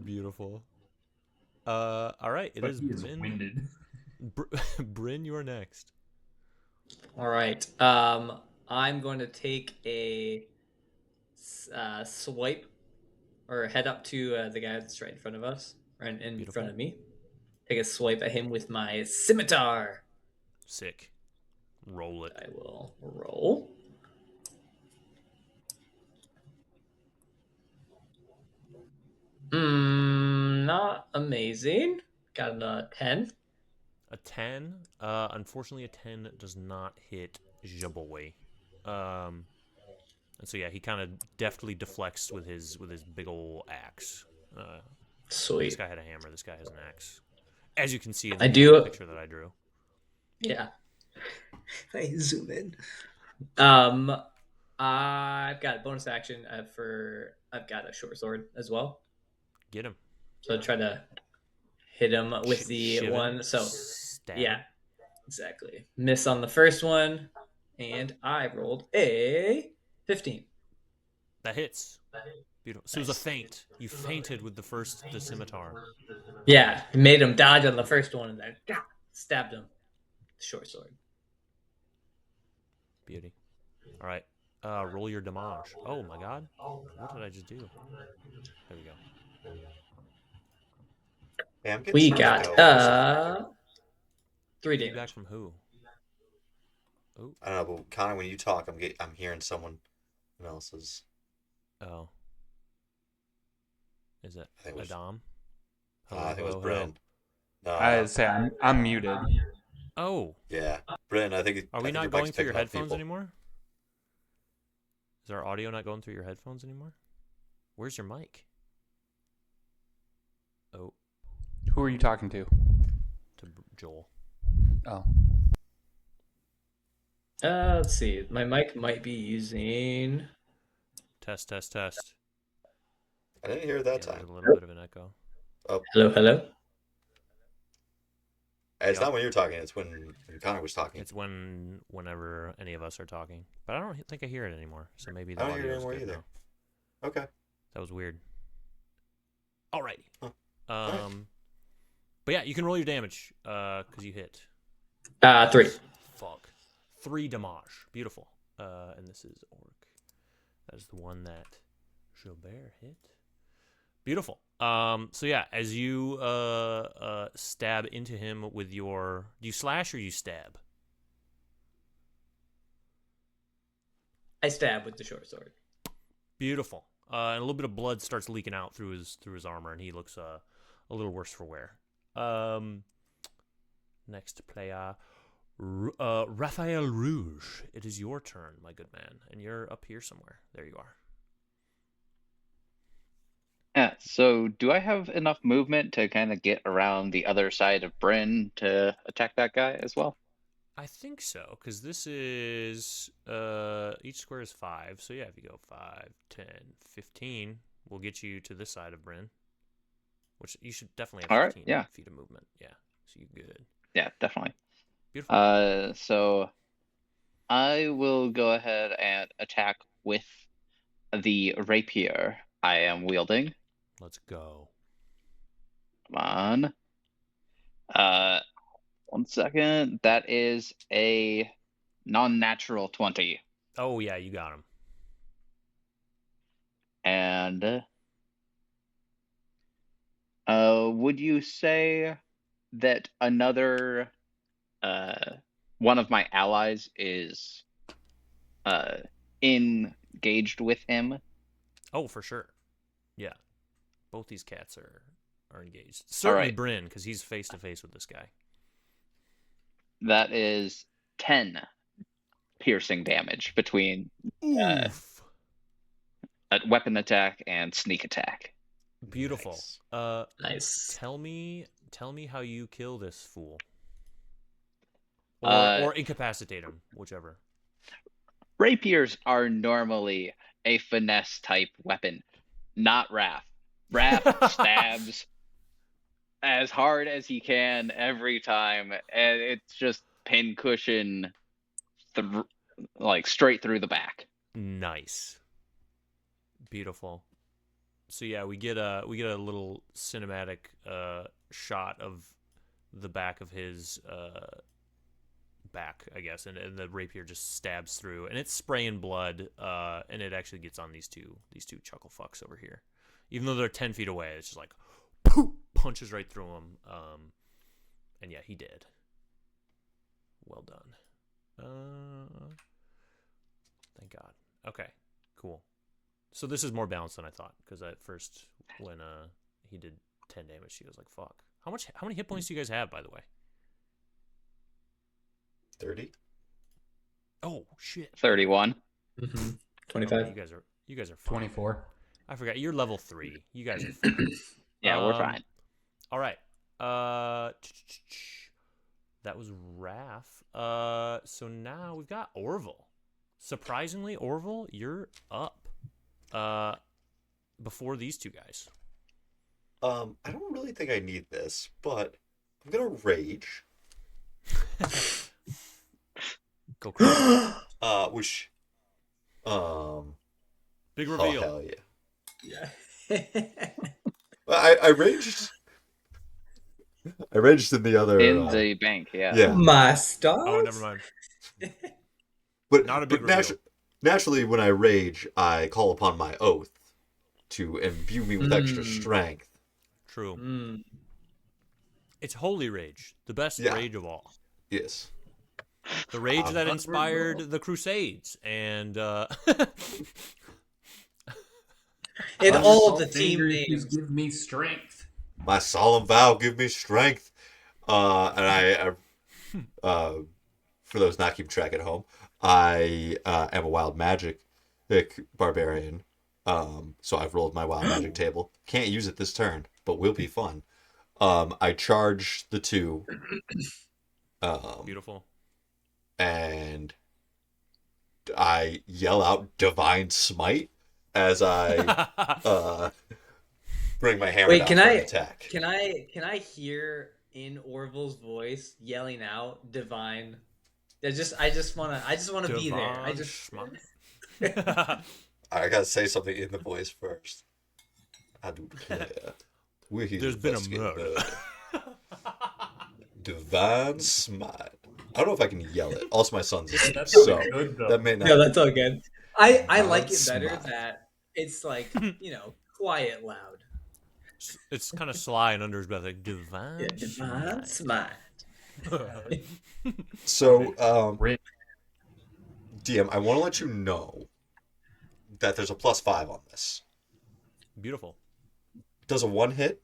Beautiful. All right, it But is he is Bryn. winded. Bryn, you are next. all right. I'm going to take a swipe or head up to the guy that's right in front of us, right in Beautiful. front of me. Take a swipe at him with my scimitar. Sick. Roll it. I will roll. Not amazing. Got a 10. A 10. Unfortunately, a 10 does not hit Jaboy. And so yeah, he kind of deftly deflects with his big ol' axe. Sweet. This guy had a hammer. This guy has an axe. As you can see in I the do- picture that I drew. Yeah. I zoom in. I've got a bonus action I've got a short sword as well. Get him. So I try to hit him with the Shiv one. him, So stab yeah, him. exactly. Miss on the first one, and I rolled a 15. That hits. Beautiful. So it was a feint. You feinted with the scimitar. Yeah, made him dodge on the first one, and then stabbed him. Short sword. Beauty. All right. Roll your damage. Oh my god. What did I just do? There we go. Yeah, I'm getting We some got echo. 3 Feedback damage. from who? Oh. I don't know, but Connor, when you talk, I'm hearing someone else's. Oh. Is it I think it was- Adam? I think it was hello. Bren. No, I'd say I'm muted. Oh. yeah, Bren. I think. Are I we think not your going mic's through your picking up headphones people. anymore? Is our audio not going through your headphones anymore? Where's your mic? Oh, Who are you talking to? Joel. Oh. Let's see. My mic might be using. Test. I didn't hear it Yeah, that there's time. a little bit of an echo. Hello. It's Yep. not when you're talking. It's when Connor was talking. It's whenever any of us are talking. But I don't think I hear it anymore. So maybe the I don't hear audio it is anymore good either. now. Okay. That was weird. Alrighty. Huh. Alright. But yeah, you can roll your damage because you hit. 3. Fuck. 3 damage. Beautiful. And this is Orc. That is the one that Gilbert hit. Beautiful. So yeah, as you stab into him with your, do you slash or you stab? I stab with the short sword. Beautiful. And a little bit of blood starts leaking out through his armor, and he looks a little worse for wear. Next player, Raphael Rouge. It is your turn, my good man, and you're up here somewhere. There you are. Yeah, so do I have enough movement to kind of get around the other side of Bren to attack that guy as well? I think so, because this is each square is 5. So yeah, if you go 5, 10, 15, we'll get you to this side of Bren. Which you should definitely have 15 feet of movement. Yeah, so you're good. Yeah, definitely. Beautiful. So I will go ahead and attack with the rapier I am wielding. Let's go. Come on. 1 second. That is a non-natural 20. Oh yeah, you got him. And would you say that another one of my allies is in engaged with him? Oh, for sure. Yeah, both these cats are engaged. All Certainly right. Bren, because he's face to face with this guy. That is 10 piercing damage between Oof. a weapon attack and sneak attack. Beautiful. Nice. Nice. Tell me how you kill this fool. Uh, Or incapacitate him, whichever. Rapiers are normally a finesse type weapon, not Raph. Raph stabs as hard as he can every time, and it's just pincushion, like straight through the back. Nice. Beautiful. So yeah, we get a little cinematic shot of the back of his back, I guess, and the rapier just stabs through, and it's spraying blood, and it actually gets on these two chuckle fucks over here, even though they're 10 feet away. It's just like poof, punches right through him, and yeah, he did. Well done. Thank God. Okay, cool. So this is more balanced than I thought, because at first when he did 10 damage, he was like, "Fuck." How many hit points do you guys have, by the way? 30. Oh shit. 31. Mm-hmm. Oh, 25. you guys are fine. 24. I forgot you're level 3. You guys are fine. Yeah, we're fine. All right. That was Raph. So now we've got Orville. Surprisingly, Orville, you're up. Before these two guys. I don't really think I need this, but I'm gonna rage. Go crazy. Which, Big oh reveal. hell yeah! Yeah. I raged. I raged in the other. In the bank, yeah. Yeah, My stars. Oh, never mind. but Not a big but reveal. naturally, when I rage, I call upon my oath to imbue me with extra strength. True. Mm. It's Holy Rage, the best Yeah. rage of all. Yes. The rage that Unreal. inspired the Crusades and And My all of the salt team fingers names. give me strength. My solemn vow give me strength. And for those not keeping track at home, I am a wild magic barbarian. So I've rolled my wild magic table. Can't use it this turn, but will be fun. I charge the two. beautiful. And I yell out Divine Smite as I bring my hammer Wait, down can for an I- attack. Can I hear in Orville's voice yelling out divine? I just wanna be there. I just I gotta say something in the voice first. I do declare. We're here There's to been a investigate murder. Divine Smite. I don't know if I can yell it. Also, my son's asleep, That's so good, though. that may not. No, that's all good. I like it Divine better Smite. that it's like, quiet loud. It's kind of sly and under his breath, like divine. Yeah, divine smite. So, Rage. DM, I want to let you know that there's a +5 on this. Beautiful. Does a 1 hit?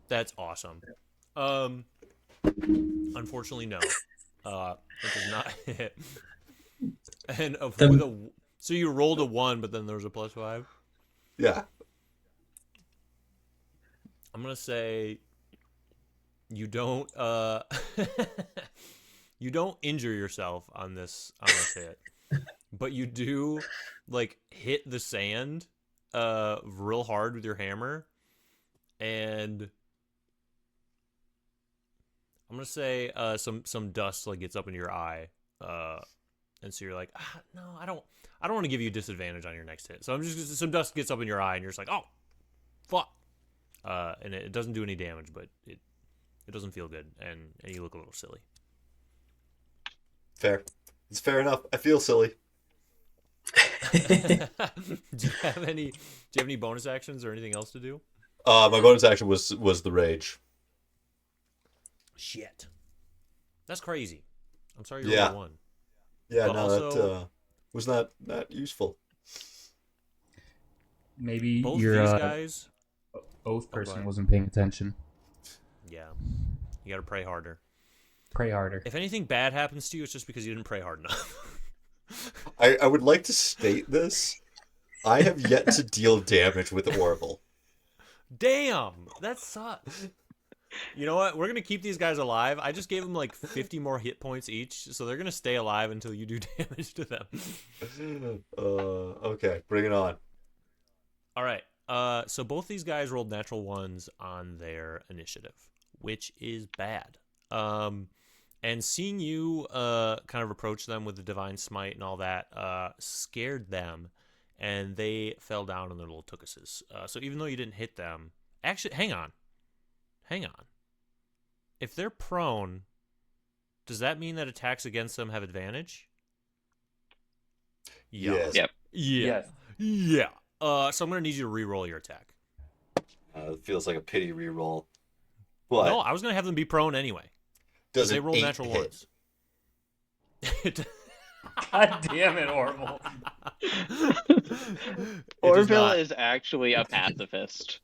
That's awesome. Unfortunately, no. It does not hit. And so you rolled a 1, but then there was a +5. Yeah. I'm gonna say you don't you don't injure yourself on this hit, but you do like hit the sand real hard with your hammer, and I'm gonna say some dust like gets up into your eye, and so you're like, no, I don't want to give you a disadvantage on your next hit. So I'm just some dust gets up in your eye, and you're just like, oh, fuck. And it doesn't do any damage, but it doesn't feel good, and you look a little silly. Fair. It's fair enough. I feel silly. Do you have any bonus actions or anything else to do? My bonus action was the rage. Shit. That's crazy. I'm sorry you Yeah. rolled a 1. Yeah, But no, also- that was not useful. Maybe Both your these guys, oath go person ahead. wasn't paying attention. yeah, you got to pray harder. Pray harder. If anything bad happens to you, it's just because you didn't pray hard enough. I would like to state this. I have yet to deal damage with Orville. Damn, that sucks. You know what? We're gonna keep these guys alive. I just gave them like 50 more hit points each, so they're gonna stay alive until you do damage to them. Okay, bring it on. All right. So both these guys rolled natural 1s on their initiative, which is bad. And seeing you kind of approach them with the divine smite and all that scared them, and they fell down on their little tookuses. So even though you didn't hit them, actually, hang on. If they're prone, does that mean that attacks against them have advantage? Yes. Yep. Yeah. Yes. Yeah. So I'm gonna need you to re-roll your attack. It feels like a pity reroll. But No, I was gonna have them be prone anyway. does They an rolled 8 natural hit? 1s. God damn it, Orville. Orville is actually a pacifist.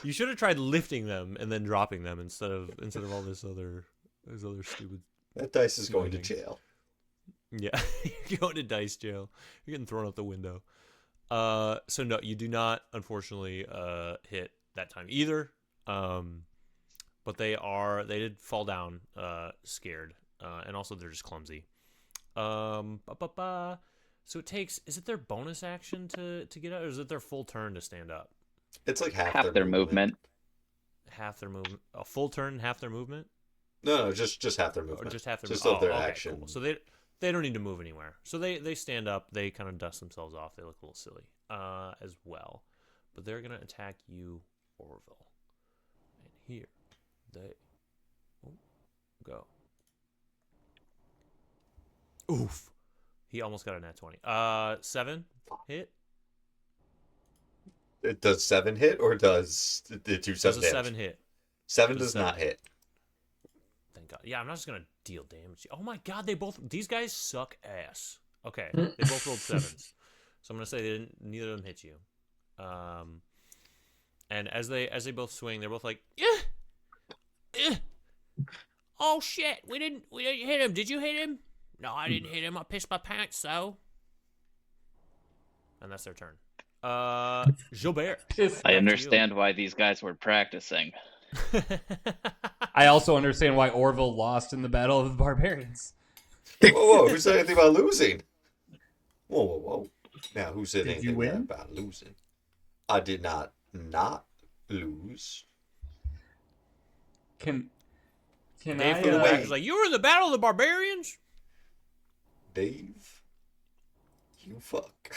You should have tried lifting them and then dropping them instead of all this other stupid. That dice is going to Swinging. jail. Yeah, you're going to dice jail. You're getting thrown out the window. So no, you do not, unfortunately, hit that time either. But they did fall down, scared, and also they're just clumsy. So it takes, is it their bonus action to get out, or is it their full turn to stand up? It's like half Half their movement. Half their movement, a full turn, half their movement, No, just half their or movement. just half their Just movement. of their Okay, action. cool. So they don't need to move anywhere. So they stand up. They kind of dust themselves off. They look a little silly, as well. But they're gonna attack you, Orville. And here they go. Oof. He almost got a nat 20. 7 hit. It does 7 hit or does it do Does 7 a damage? 7 hit. 7 Does does not 7 hit. Thank God. Yeah, I'm not just gonna deal damage. Oh my God, these guys suck ass. Okay, they both rolled 7s, so I'm gonna say neither of them hit you. And as they both swing, they're both like, oh shit, we didn't hit him. Did you hit him? No, I didn't hit him. I pissed my pants, so. And that's their turn. Gilbert. I understand why these guys were practicing. I also understand why Orville lost in the Battle of the Barbarians. Whoa, who said anything about losing? Whoa. Now, who said Did anything you win? about losing? I did not lose. Can Dave I? from the back is like, you were in the Battle of the Barbarians? Dave, you fuck.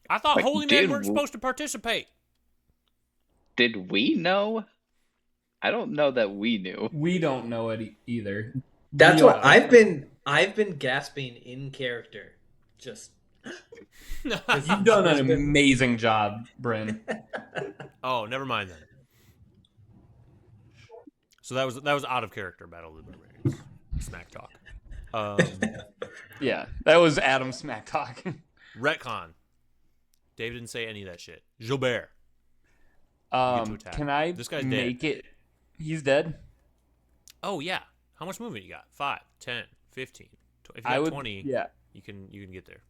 I thought Wait, holy men did weren't w- supposed to participate. Did we know? I don't know that we knew. We don't know it either. That's We what are. I've been gasping in character. Just You've done an amazing job, Bren. Oh, never mind then. So that was out of character Battle of the Barbarians. Smack talk. Yeah, that was Adam smack talk. Retcon. Dave didn't say any of that shit. Gilbert. get to attack. Can I This guy's make dead. it? He's dead. Oh yeah. How much movement you got? 5, 10, 15. If you I got would. 20, Yeah. you can get there.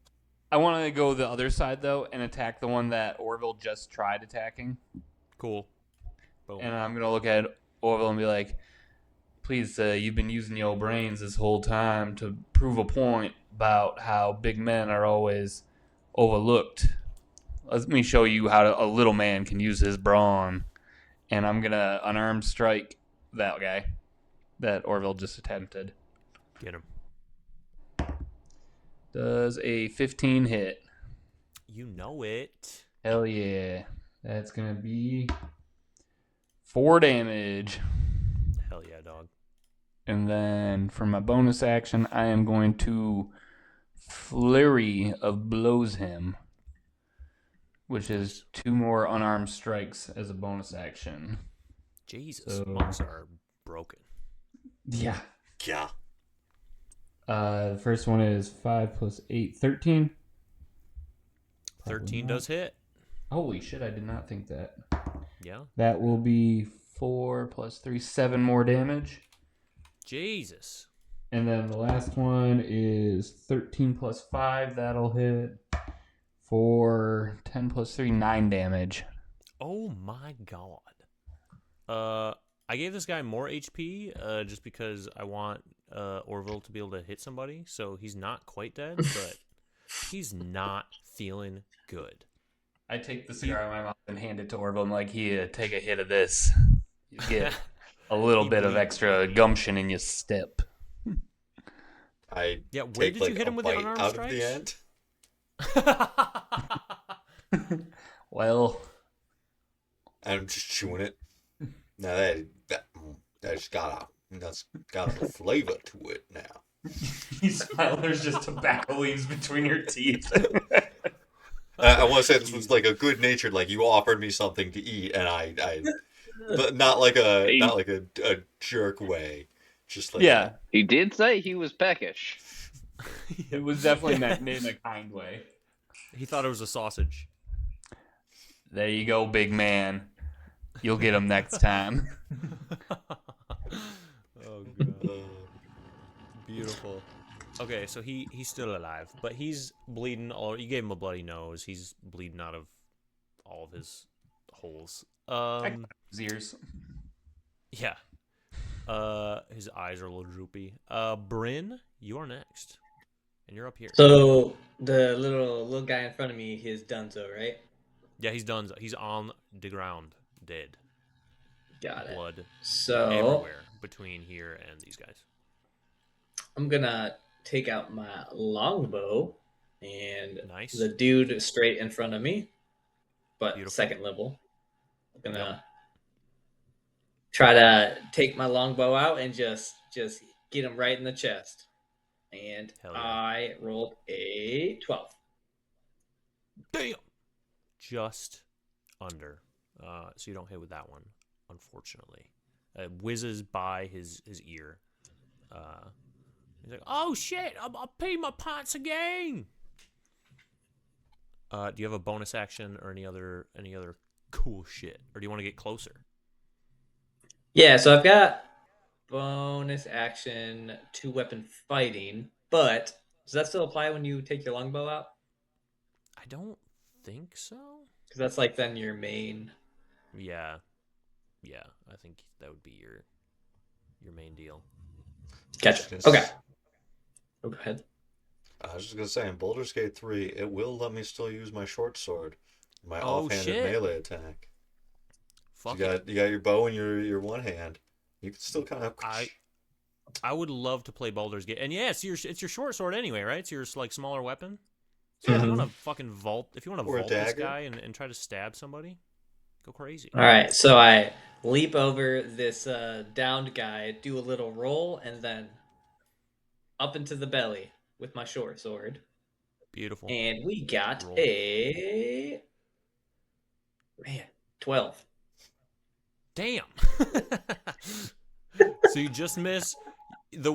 I want to go the other side though and attack the one that Orville just tried attacking. Cool. Boom. And I'm gonna look at Orville and be like, "Please, you've been using your brains this whole time to prove a point about how big men are always overlooked. Let me show you how a little man can use his brawn." And I'm gonna unarmed strike that guy that Orville just attempted. Get him. Does a 15 hit? You know it. Hell yeah. That's gonna be 4 damage. Hell yeah, dog. And then for my bonus action, I am going to flurry of blows him which is 2 more unarmed strikes as a bonus action. Jesus, So- monks are broken. Yeah. Yeah. The first one is 5 plus 8, 13. 13 not. does hit. Holy shit, I did not think that. Yeah. That will be 4 plus 3, 7 more damage. Jesus. And then the last one is 13 plus 5. That'll hit for 10 plus 3, 9 damage. Oh my god. I gave this guy more HP just because I want Orville to be able to hit somebody. So he's not quite dead, but he's not feeling good. I take the cigar out of my mouth and hand it to Orville. I'm like, here, take a hit of this. You get a little He bit of bleeds. extra gumption in your step. I Yeah, where take did like you hit a him with the bite unarmed out strikes? of the end. Well, I'm just chewing it. Now that's got a flavor to it now. you smile. There's just tobacco leaves between your teeth. I want to say this was like a good natured, like you offered me something to eat, and but not like a jerk way. Just like Yeah, He did say he was peckish. it was definitely meant in a kind way. He thought it was a sausage. There you go, big man. You'll get him next time. Oh god. Beautiful. Okay, so he's still alive, but he's bleeding all. You gave him a bloody nose. He's bleeding out of all of his holes. His ears. Yeah. His eyes are a little droopy. Bren, you are next, and you're up here. So the little guy in front of me, he's Dunzo, right? Yeah, he's done. He's on the ground, dead. Got it. Blood So everywhere between here and these guys. I'm gonna take out my longbow and Nice. the dude straight in front of me, but Beautiful. second level. I'm gonna Yep. try to take my longbow out and just get him right in the chest. And Hell yeah. I rolled a 12. Damn. Just under. So you don't hit with that one, unfortunately. It whizzes by his ear. He's like, "Oh shit! I'll pay my pots again." Do you have a bonus action or any other cool shit, or do you want to get closer? Yeah, so I've got bonus action 2-weapon fighting, but does that still apply when you take your longbow out? I don't think so. Because that's like then your main. Yeah. I think that would be your main deal. Gotcha. Yes. Okay. Oh, go ahead. I was just gonna say in Baldur's Gate 3, it will let me still use my short sword, my Oh, offhanded shit. melee attack. Fuck you it. got your bow in your one hand. You can still kind of. I would love to play Baldur's Gate, and yeah, it's your short sword anyway, right? It's your like smaller weapon. So if you want to fucking vault, if you want to Or a vault this dagger. guy and try to stab somebody, go crazy. All right, so I leap over this downed guy, do a little roll, and then up into the belly with my short sword. Beautiful. And we got Roll. a 12. Damn. So you just miss. The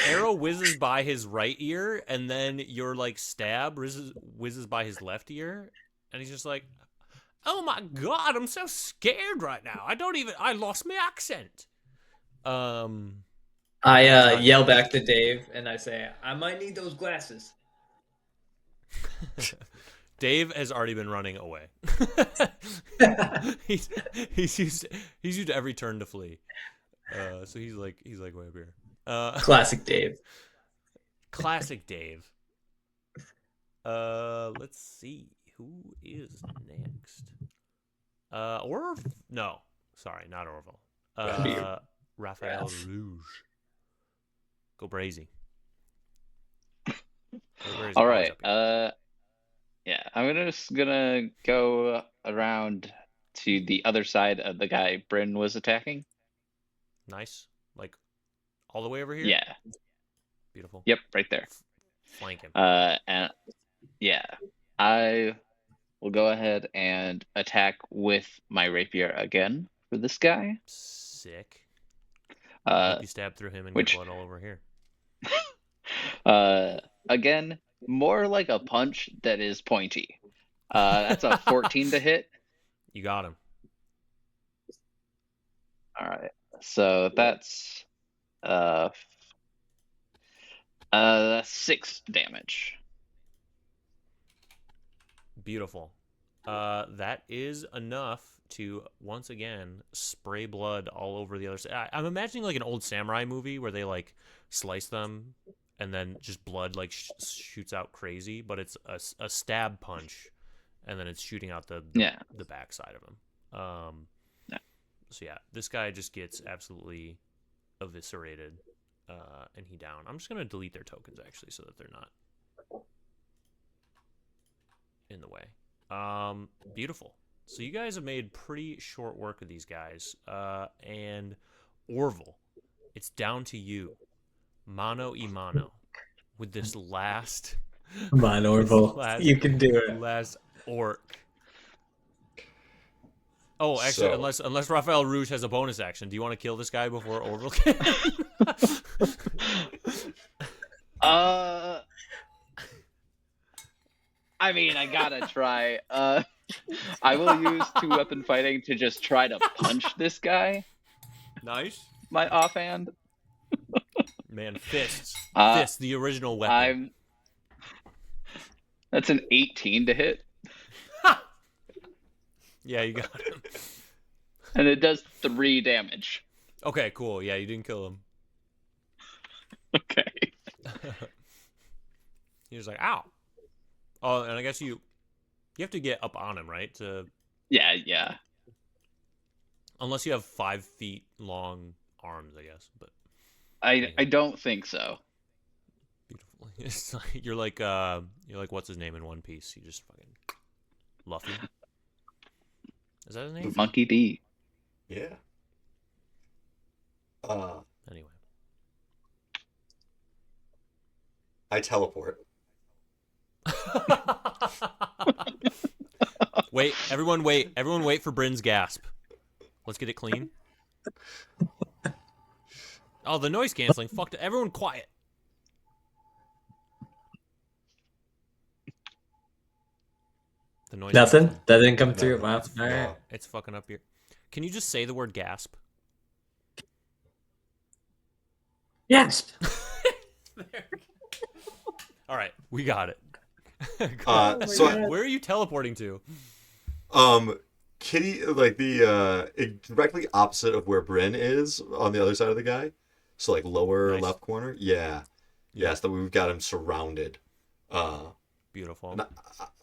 arrow whizzes by his right ear, and then your like stab whizzes by his left ear, and he's just like, "Oh my god, I'm so scared right now. I lost my accent." I yell back to Dave and I say, I might need those glasses. Dave has already been running away. he's used every turn to flee. So he's like way up here. Classic Dave. Classic Dave. Let's see who is next. No, sorry, not Orville. Raphael Rouge. Go brazy. All right. Yeah, I'm just gonna go around to the other side of the guy Bren was attacking. Nice. Like all the way over here? Yeah. Beautiful. Yep, right there. Flank him. And yeah, I will go ahead and attack with my rapier again for this guy. Sick. I hope you stab through him and which- get blood all over here. Again, more like a punch that is pointy. That's a 14 to hit. You got him. All right. So that's 6 damage. Beautiful. That is enough to once again spray blood all over the other side. I'm imagining like an old samurai movie where they like slice them and then just blood like shoots out crazy, but it's a stab punch, and then it's shooting out the backside of him. So yeah, this guy just gets absolutely eviscerated, and he down. I'm just gonna delete their tokens actually, so that they're not in the way. Beautiful. So you guys have made pretty short work of these guys. And Orville, it's down to you, mano y mano, with this last. Come on, Orville. You can do it. Last orc. Oh, actually, unless Raphael Rouge has a bonus action, do you want to kill this guy before Orville can? I mean, I gotta try. I will use 2-weapon fighting to just try to punch this guy. Nice. My offhand. Man, fists. Fists, the original weapon. That's an 18 to hit. Yeah, you got him. And it does 3 damage. Okay, cool. Yeah, you didn't kill him. Okay. He was like, ow. Oh, and I guess you have to get up on him, right? Yeah. Unless you have 5 feet long arms, I guess. But I don't think so. Beautiful. It's like, you're like what's his name in One Piece? You just fucking Luffy. Is that his name? Monkey D. Yeah. Anyway. I teleport. Wait, everyone wait for Bren's gasp. Let's get it clean. Oh, the noise canceling. Fuck it. Everyone quiet. The noise Nothing? canceling. That didn't come through. No, Wow. it's- All right. no. It's fucking up here. Can you just say the word gasp? Yes. All right, we got it. So Where are you teleporting to? Kitty, like the directly opposite of where Bren is on the other side of the guy. So like lower Nice. left corner. Yeah. Yes, that we've got him surrounded. Beautiful. And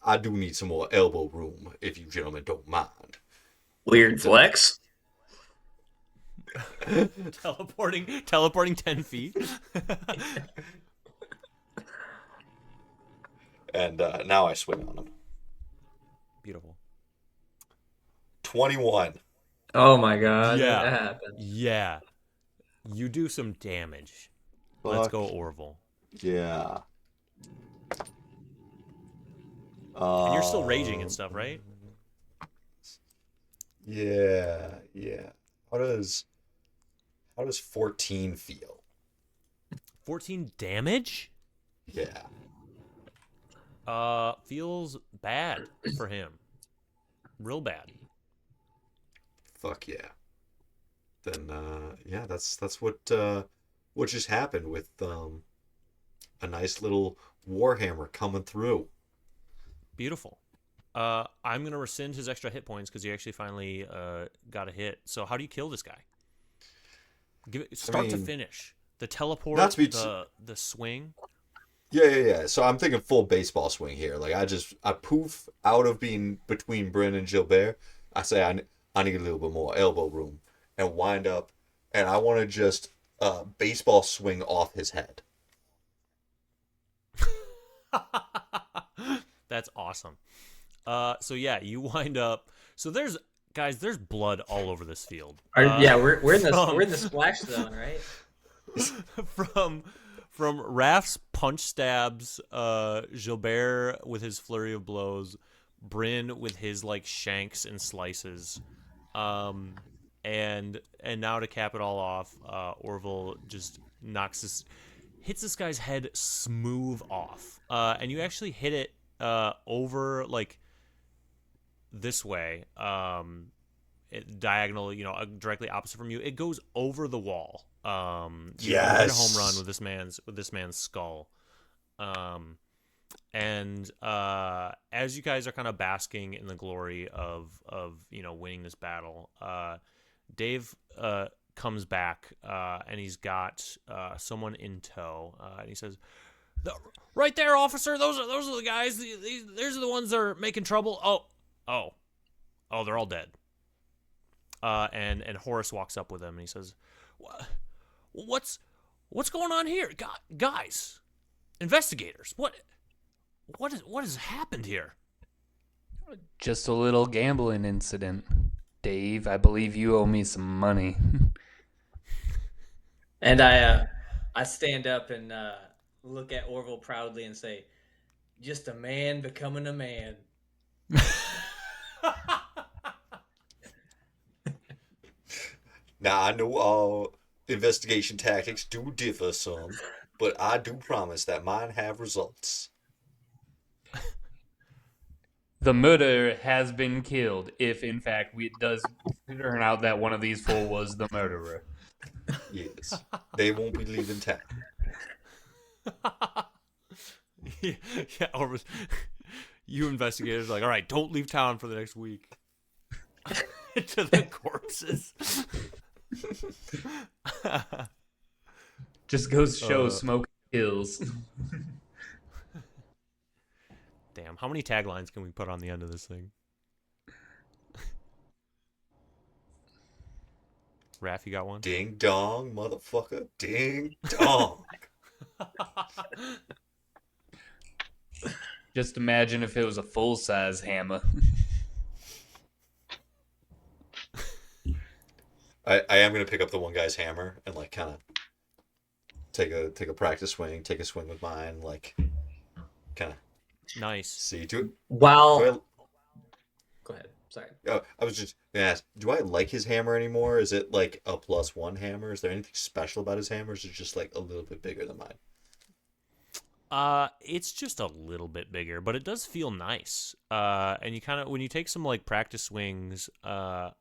I do need some more elbow room if you gentlemen don't mind. Weird flex. teleporting 10 feet. And now I swing on him. Beautiful. 21. Oh my god. Yeah. That happened. Yeah. You do some damage. Let's Fuck go Orville. Yeah. And you're still raging and stuff, right? Yeah. How does 14 feel? 14 damage? Yeah. Feels bad for him. Real bad. Fuck yeah. Then yeah, that's what just happened with a nice little warhammer coming through. Beautiful. I'm gonna rescind his extra hit points because he actually finally got a hit. So how do you kill this guy? Give it start to finish. The teleport, not to be the swing. Yeah. So I'm thinking full baseball swing here. Like I poof out of being between Bren and Gilbert. I say I need a little bit more elbow room and wind up, and I want to just baseball swing off his head. That's awesome. So yeah, you wind up. So there's blood all over this field. Yeah, we're in the splash zone, right? From Raph's punch stabs, Gilbert with his flurry of blows, Bren with his like shanks and slices. And now to cap it all off, Orville just hits this guy's head smooth off. And you actually hit it over like this way, diagonal, directly opposite from you. It goes over the wall. You hit a home run with this man's skull. And as you guys are kind of basking in the glory of winning this battle, Dave comes back and he's got someone in tow, and he says, "Right there, officer. Those are the guys. These are the ones that are making trouble. Oh, they're all dead." And Horace walks up with him and he says, "What's going on here, guys? Investigators, what has happened here?" Just a little gambling incident. Dave, I believe you owe me some money. And I stand up and look at Orville proudly and say, "Just a man becoming a man." Now, I know all investigation tactics do differ some, but I do promise that mine have results. The murderer has been killed, if in fact it does turn out that one of these four was the murderer. Yes, they won't be leaving town. yeah, or you investigators are like, all right, don't leave town for the next week. To the corpses. Just goes to show smoke kills. Damn, how many taglines can we put on the end of this thing? Raph, you got one? Ding dong, motherfucker. Ding dong. Just imagine if it was a full-size hammer. I am gonna pick up the one guy's hammer and like kind of take a practice swing, take a swing with mine, like kind of Nice. see. Go ahead. Sorry. I was just gonna ask, do I like his hammer anymore? Is it like a +1 hammer? Is there anything special about his hammer? Or is it just like a little bit bigger than mine? It's just a little bit bigger, but it does feel nice. And you kind of, when you take some like practice swings,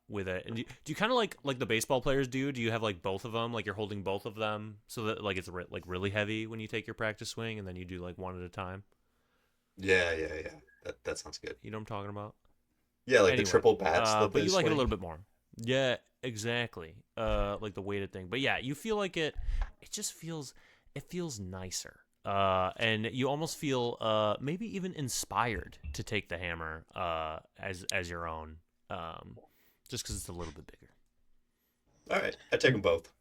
with it, and do you kind of like the baseball players do? Do you have like both of them, like you're holding both of them so that like it's like really heavy when you take your practice swing, and then you do like one at a time? Yeah. That sounds good. You know what I'm talking about? Yeah, like Anyway, the triple bats. That but they you like it a swing. little bit more. Yeah, exactly. Like the weighted thing. But yeah, you feel like it just feels nicer. And you almost feel maybe even inspired to take the hammer as your own, just because it's a little bit bigger. All right, I take them both.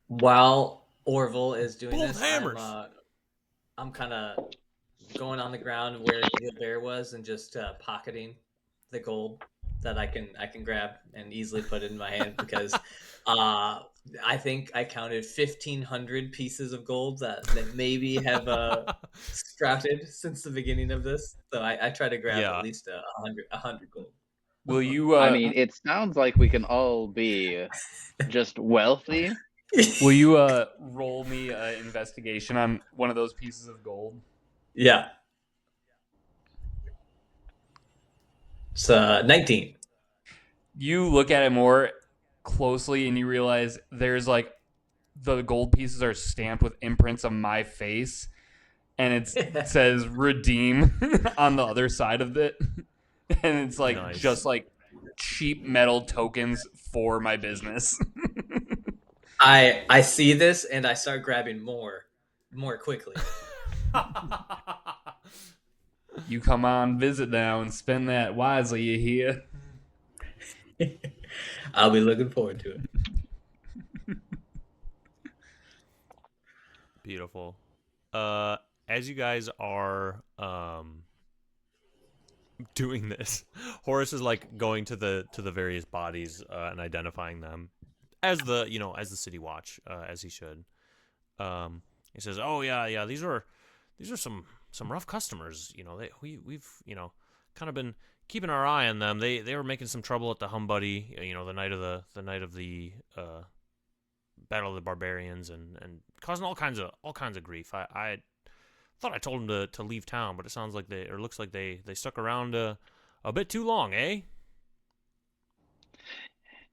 While Orville is doing Both this, hammers. I'm kind of going on the ground where Gilbert was and just pocketing the gold that I can grab and easily put in my hand because I think I counted 1,500 pieces of gold that maybe have sprouted since the beginning of this. So I try to grab Yeah. at least 100 gold. Will you? I mean, it sounds like we can all be just wealthy. Will you roll me an investigation on one of those pieces of gold? Yeah. It's 19. You look at it more closely and you realize there's like the gold pieces are stamped with imprints of my face, and it says redeem on the other side of it, and it's like Nice. just like cheap metal tokens for my business. I see this and I start grabbing more quickly. You come on visit now and spend that wisely, you hear? I'll be looking forward to it. Beautiful. As you guys are doing this, Horace is like going to the various bodies and identifying them as the city watch, as he should. He says, "Oh these are some rough customers. We've kind of been keeping our eye on them. They were making some trouble at the Humbuddy, the night of the Battle of the Barbarians, and causing all kinds of grief. I thought I told them to leave town, but it sounds like looks like they stuck around a bit too long, eh?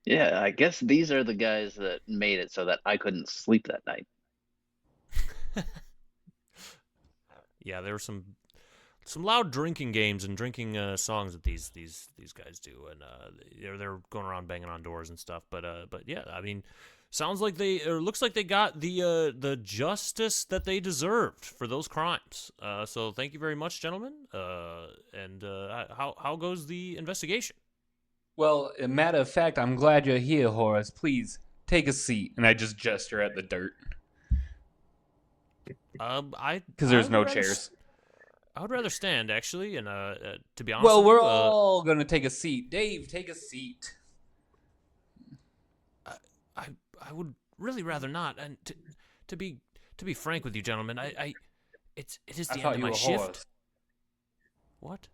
Yeah, I guess these are the guys that made it so that I couldn't sleep that night. Yeah, there were some loud drinking games and drinking songs that these guys do, and they're going around banging on doors and stuff. But yeah, I mean, looks like they got the justice that they deserved for those crimes. So thank you very much, gentlemen. And how goes the investigation? Well, a matter of fact, I'm glad you're here, Horace. Please take a seat. And I just gesture at the dirt because there's no chairs. I would rather stand, actually, and to be honest. Well, with we're you, all gonna take a seat. Dave, take a seat. I would really rather not, and to be frank with you, gentlemen, it is the end of my shift. Horace. What?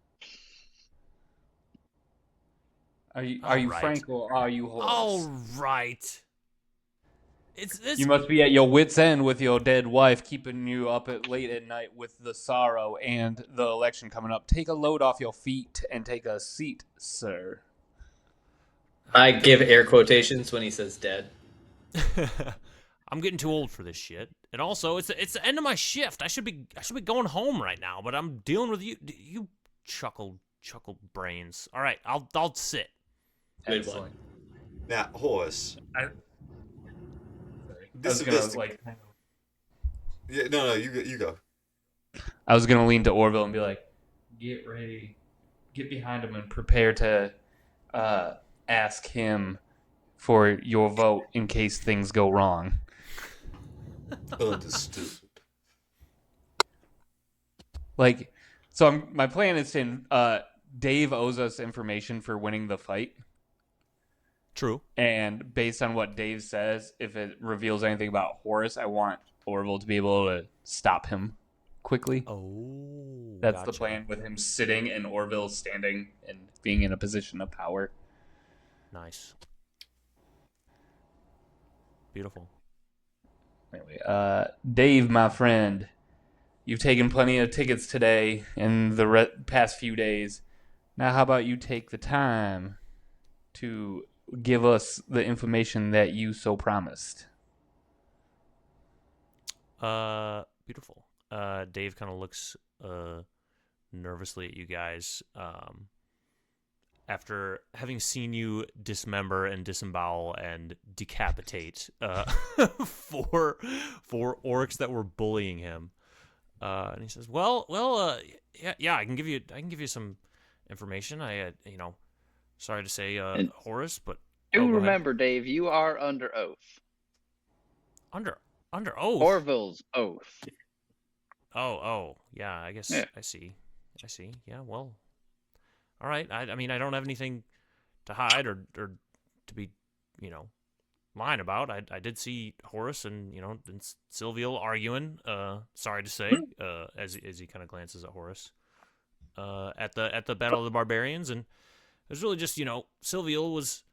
Are you right. Frank or are you Horace? All right. It's this. You must be at your wit's end with your dead wife, keeping you up late at night with the sorrow and the election coming up. Take a load off your feet and take a seat, sir. I give air quotations when he says dead. I'm getting too old for this shit, and also it's the end of my shift. I should be going home right now, but I'm dealing with you chuckle brains. All right, I'll sit. Excellent. Now, Horace. Yeah, no, you go. I was gonna lean to Orville and be like, "Get ready, get behind him, and prepare to ask him for your vote in case things go wrong." Understood. My plan is to Dave owes us information for winning the fight. True. And based on what Dave says, if it reveals anything about Horace, I want Orville to be able to stop him quickly. Oh, that's gotcha. The plan, with him sitting and Orville standing and being in a position of power. Nice. Beautiful. Anyway, Dave, my friend, you've taken plenty of tickets today and the past few days. Now, how about you take the time to give us the information that you so promised? Beautiful. Dave kind of looks nervously at you guys after having seen you dismember and disembowel and decapitate four orcs that were bullying him. And he says, "Well, yeah, I can give you some information. Sorry to say, Horace, but do remember, Dave, you are under oath. Under oath. Orville's oath. Oh, yeah. I guess. Yeah. I see. Yeah. Well. All right. I mean, I don't have anything to hide or to be, lying about. I did see Horace and and Sylviel arguing. Sorry to say, as he kind of glances at Horace, at the Battle of the Barbarians, and it was really just Sylviel was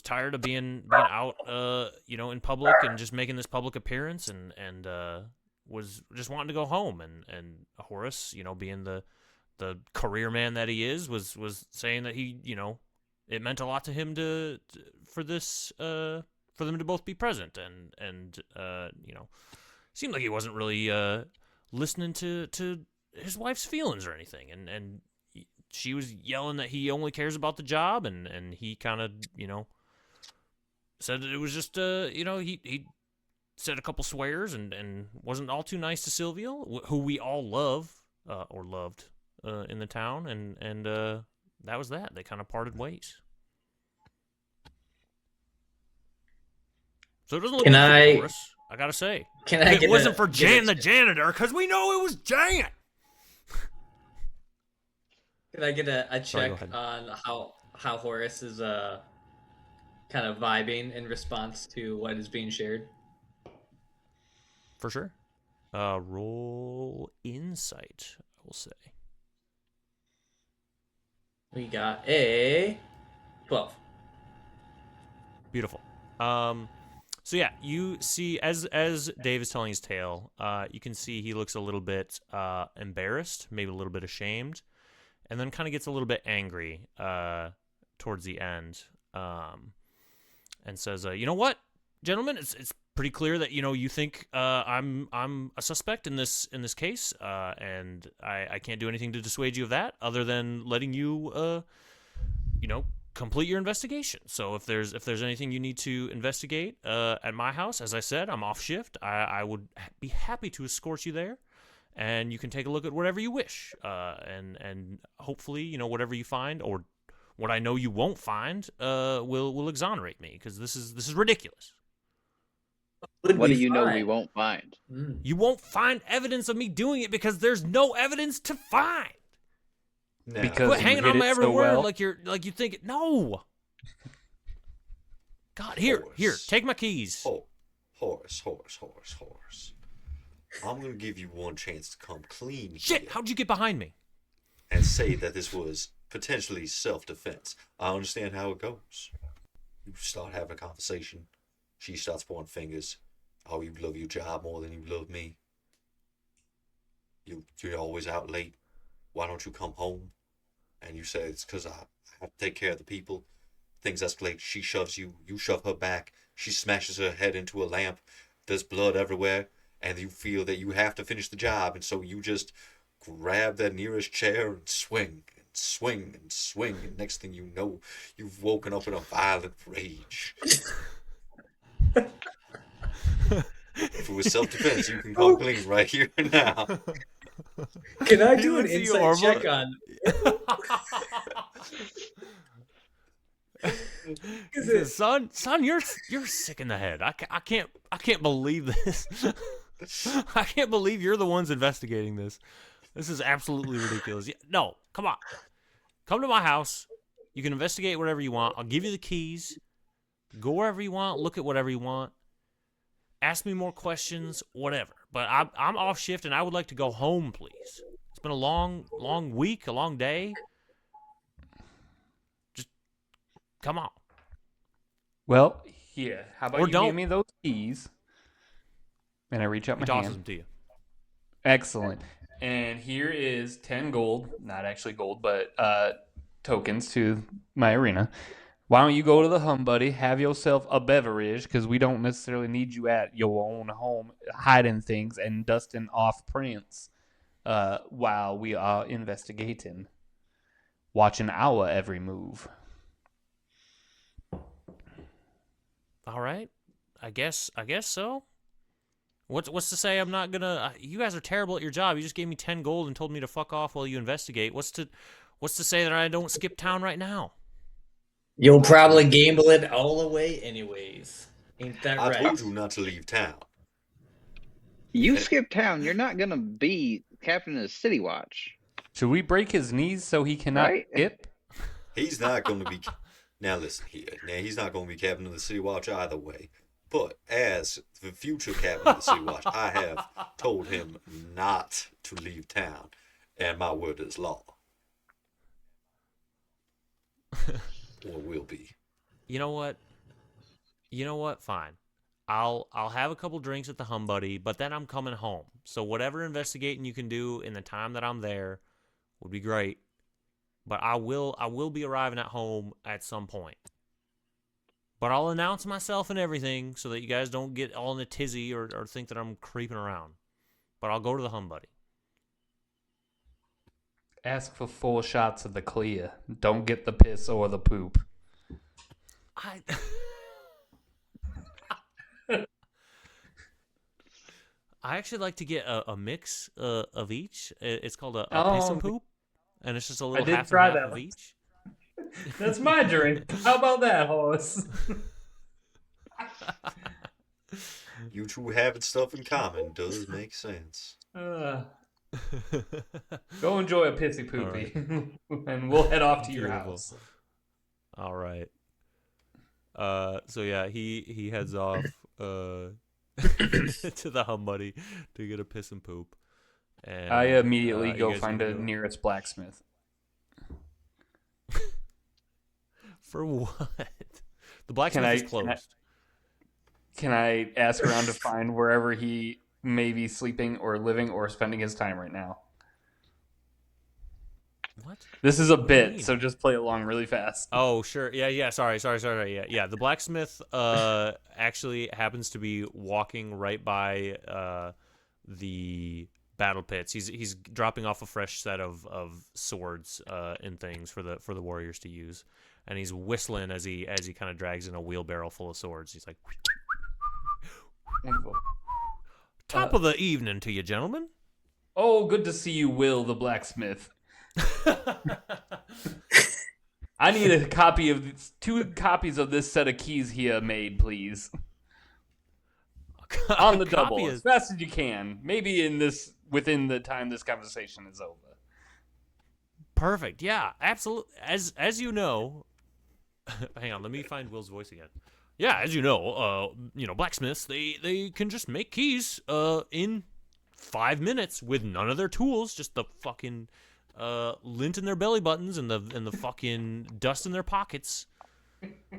tired of being out in public and just making this public appearance and was just wanting to go home, and Horace being the career man that he is was saying that he it meant a lot to him for them to both be present, and seemed like he wasn't really listening to his wife's feelings or anything, and she was yelling that he only cares about the job, and he kind of said that it was just he said a couple swears and wasn't all too nice to Sylviel, who we all love or loved in the town, and that was that. They kind of parted ways. So it doesn't look good for us, I gotta say. If it wasn't for Jan the janitor, because we know it was Jan. Can I get a check on how Horace is kind of vibing in response to what is being shared? For sure. Roll insight, I will say. We got a 12. Beautiful. So yeah, you see as Dave is telling his tale, you can see he looks a little bit embarrassed, maybe a little bit ashamed, and then kind of gets a little bit angry towards the end, and says, "You know what, gentlemen? It's pretty clear that you think I'm a suspect in this case, and I can't do anything to dissuade you of that, other than letting you complete your investigation. So if there's anything you need to investigate at my house, as I said, I'm off shift. I would be happy to escort you there, and you can take a look at whatever you wish, and hopefully whatever you find, or what I know you won't find, will exonerate me, because this is ridiculous. What do you know we won't find? You won't find evidence of me doing it because there's no evidence to find. No. Because Quit hanging on my every word well. like you think it. No. God, here, take my keys. Oh, horse. I'm gonna give you one chance to come clean. Shit, here how'd you get behind me? and say that this was potentially self-defense. I understand how it goes. You start having a conversation. She starts pointing fingers. Oh, you love your job more than you love me. You're always out late. Why don't you come home? And you say it's because I have to take care of the people. Things escalate. She shoves you. You shove her back. She smashes her head into a lamp. There's blood everywhere. And you feel that you have to finish the job. And so you just grab that nearest chair and swing and swing and swing. And next thing you know, you've woken up in a violent rage. If it was self-defense, you can come clean right here and now. Can I do an looks at you, insight Orville. check on? He says, son, you're sick in the head. I can't believe this. I can't believe you're the ones investigating this. This is absolutely ridiculous. No, come on. Come to my house. You can investigate whatever you want. I'll give you the keys. Go wherever you want. Look at whatever you want. Ask me more questions, whatever. But I'm off shift, and I would like to go home, please. It's been a long week, a long day. Just come on. Well, here. How about Or you don't. give me those keys? And I reach out He my tosses hand. them to you. Excellent. And here is 10 gold, not actually gold, but tokens to my arena. Why don't you go to the hum, buddy, have yourself a beverage, because we don't necessarily need you at your own home hiding things and dusting off prints while we are investigating, watching our every move. All right. I guess so. What's to say I'm not gonna? You guys are terrible at your job. You just gave me 10 gold and told me to fuck off while you investigate. What's to say that I don't skip town right now? You'll probably gamble it all away anyways. Ain't that I right? told you not to leave town. You skip town, you're not gonna be captain of the City Watch. Should we break his knees so he cannot Right? skip? He's not going to be. Now listen here. Now he's not going to be captain of the City Watch either way. But as the future captain of the City Watch, I have told him not to leave town, and my word is law. Or will be. You know what? Fine. I'll have a couple drinks at the Hum Buddy, but then I'm coming home. So whatever investigating you can do in the time that I'm there would be great. But I will be arriving at home at some point. But I'll announce myself and everything so that you guys don't get all in a tizzy or think that I'm creeping around. But I'll go to the Hum Buddy. Ask for 4 shots of the clear. Don't get the piss or the poop. I actually like to get a mix of each. It's called a Oh, piss and poop, and it's just a little did half try and half that of one. each. That's my drink. How about that, horse? You two having stuff in common does make sense. Go enjoy a pissy poopy, and we'll head off to your Beautiful. house. All right. So yeah, he heads off to the Hum Buddy to get a piss and poop. And I immediately you go guys find can the nearest blacksmith. For what? The blacksmith is closed. Can I ask around to find wherever he may be sleeping or living or spending his time right now? What? This is a What do you mean? bit, so just play along really fast. Oh, sure. Yeah. Sorry. Yeah. The blacksmith actually happens to be walking right by the battle pits. He's dropping off a fresh set of swords and things for the warriors to use, and he's whistling as he kind of drags in a wheelbarrow full of swords. He's like, Wonderful. "Top of the evening to you, gentlemen." Oh, good to see you, Will the blacksmith. I need a copy of 2 copies of this set of keys here made, please. On the double, as fast as you can. Maybe within the time this conversation is over. Perfect. Yeah, absolutely. As you know, hang on, let me find Will's voice again. Yeah, as you know, blacksmiths they can just make keys in 5 minutes with none of their tools, just the fucking lint in their belly buttons and the fucking dust in their pockets.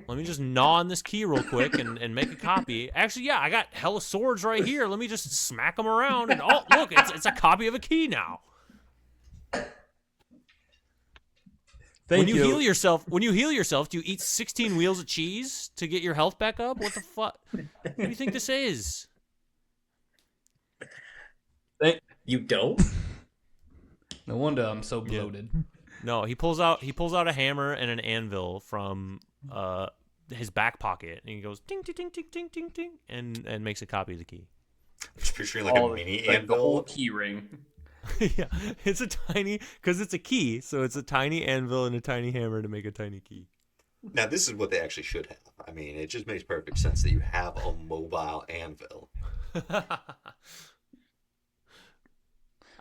Let me just gnaw on this key real quick and make a copy. Actually, yeah, I got hella swords right here. Let me just smack them around and oh, look, it's a copy of a key now. When you heal yourself, do you eat 16 wheels of cheese to get your health back up? What the fuck? What do you think this is? You don't? No wonder I'm so bloated. Yeah. No, he pulls out a hammer and an anvil from his back pocket, and he goes ding ding ding ding ding ding ding, and makes a copy of the key. I'm just picturing like a mini anvil. The whole key ring. Yeah, it's a tiny, because it's a key, so it's a tiny anvil and a tiny hammer to make a tiny key. Now, this is what they actually should have. I mean, it just makes perfect sense that you have a mobile anvil.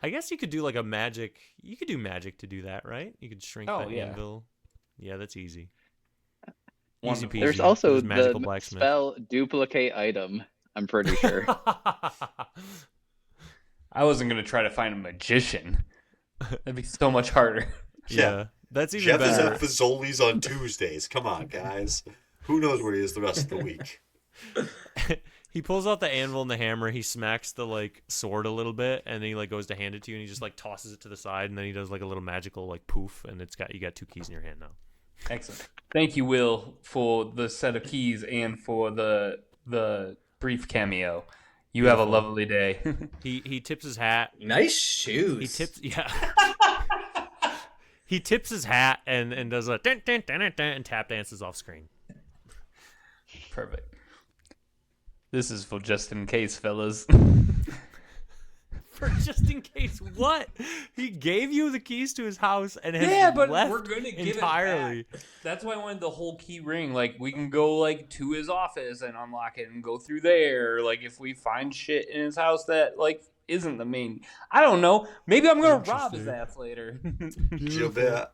I guess you could do like a magic. You could do magic to do that, right? You could shrink that anvil. Yeah, that's easy. Easy peasy. There's also magical the blacksmith. spell duplicate item. I'm pretty sure. I wasn't gonna try to find a magician. That'd be so much harder. Yeah, that's even Jeff better. Jeff is at Fazoli's on Tuesdays. Come on, guys. Who knows where he is the rest of the week? He pulls out the anvil and the hammer. He smacks the like sword a little bit, and then he like goes to hand it to you, and he just like tosses it to the side, and then he does like a little magical like poof, and you got 2 keys in your hand now. Excellent. Thank you, Will, for the set of keys and for the brief cameo. You have a lovely day. He tips his hat. Nice shoes. He tips his hat and does a dun, dun, dun, dun, dun, and tap dances off screen. Perfect. This is for just in case, fellas. For just in case what? He gave you the keys to his house and has left we're gonna give entirely. It back. That's why I wanted the whole key ring. Like, we can go like to his office and unlock it and go through there. Like, if we find shit in his house that like isn't the main. I don't know. Maybe I'm gonna rob his ass later. Gilbert,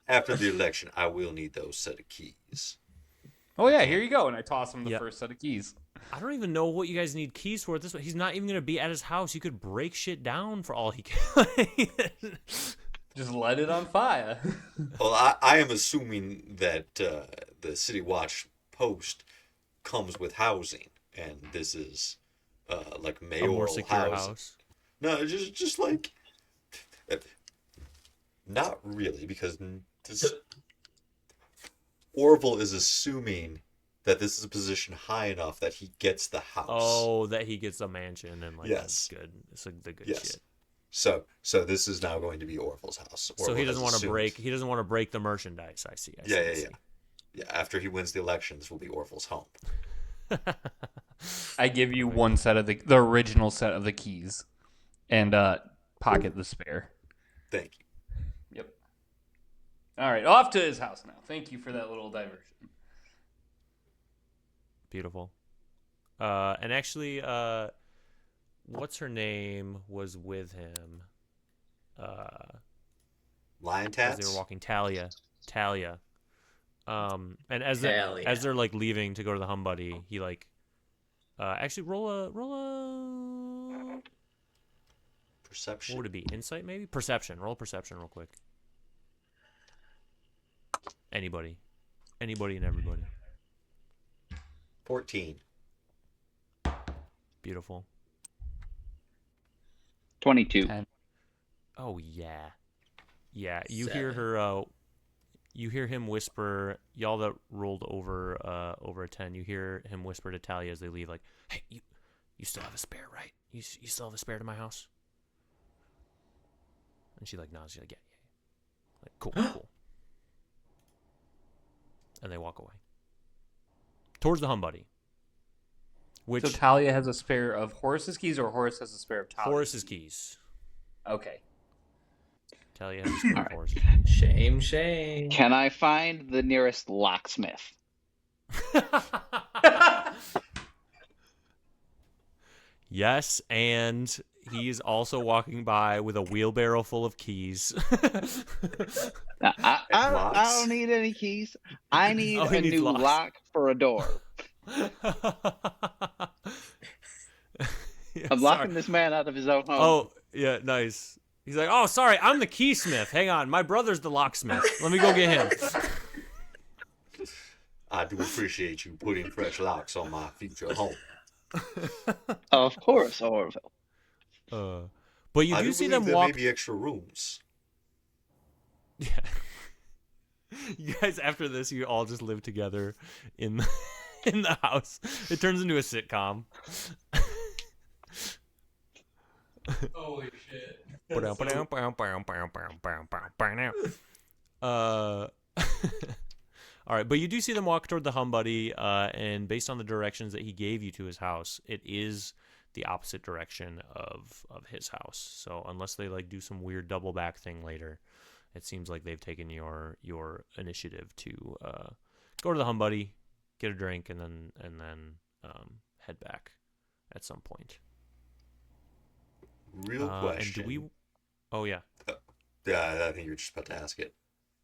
after the election, I will need those set of keys. Oh yeah, here you go. And I toss him the first set of keys. I don't even know what you guys need keys for at this point. He's not even going to be at his house. You could break shit down for all he can. Just light it on fire. Well, I am assuming that the City Watch post comes with housing, and this is like mayoral a more secure housing. house. No, just like not really, because Orville is assuming that this is a position high enough that he gets the house. Oh, that he gets a mansion and like yes, that's good. It's like the good yes. shit. So this is now going to be Orville's house. So he doesn't want to break. He doesn't want to break the merchandise. I see. Yeah. After he wins the election, this will be Orville's home. I give you one set of the original set of the keys, and pocket the spare. Thank you. Yep. All right, off to his house now. Thank you for that little diversion. Beautiful. And actually, what's her name was with him? Lion As Tats? they were walking, Talia. And as they're like leaving to go to the hum buddy, he like actually roll a Perception. what would it be? Insight maybe? Perception. Roll a perception real quick. Anybody and everybody. 14. Beautiful. 22. 10. Oh yeah. You 7. hear her. You hear him whisper. Y'all that rolled over a 10. You hear him whisper to Talia as they leave, like, "Hey, you still have a spare, right? You still have a spare to my house?" And she like nods. She's like, yeah. Like, cool. And they walk away towards the hum buddy. Which So Talia has a spare of Horace's keys, or Horace has a spare of Talia's Horace's keys. Okay. Talia has a spare of Alright. Horace's keys. Shame. Can I find the nearest locksmith? Yes, and he's also walking by with a wheelbarrow full of keys. Now, I locks? don't need any keys. I need Oh, he a needs new locks. lock for a door. Yeah, I'm sorry. locking this man out of his own home. Oh, yeah, nice. He's like, oh, sorry, I'm the keysmith. Hang on, my brother's the locksmith. Let me go get him. I do appreciate you putting fresh locks on my future home. Of course, Orville. But you I do do see believe them there walk. may be extra rooms. Yeah. You guys, after this, you all just live together in the house. It turns into a sitcom. Holy shit. All right, but you do see them walk toward the hum buddy, and based on the directions that he gave you to his house, it is the opposite direction of his house. So unless they like do some weird double back thing later, it seems like they've taken your initiative to go to the hum buddy, get a drink, and then head back at some point. Real question. And do we? Oh yeah. Yeah, I think you're just about to ask it.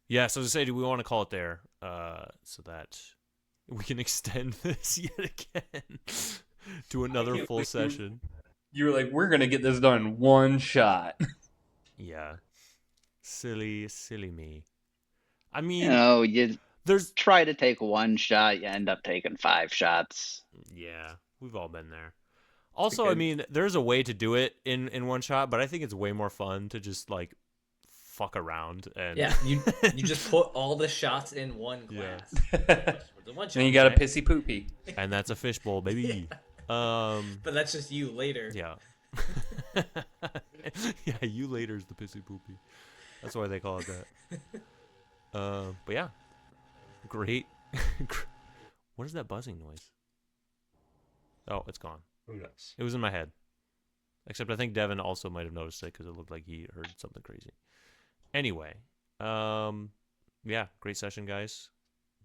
Yeah, so to say, do we want to call it there so that we can extend this yet again to another full session? You were like, we're going to get this done in one shot. Yeah. Silly me. I mean, You there's... try to take one shot, you end up taking 5 shots. Yeah, we've all been there. Also, I mean, there's a way to do it in one shot, but I think it's way more fun to just, like, fuck around. And Yeah, you just put all the shots in one glass. Yeah. The one Then you shot, got a pissy poopy. And that's a fishbowl, baby. but that's just you later. Yeah. Yeah, you later's the pissy poopy. That's why they call it that. But yeah. Great. What is that buzzing noise? Oh, it's gone. Who knows? It was in my head. Except I think Devin also might have noticed it because it looked like he heard something crazy. Anyway, yeah, great session, guys.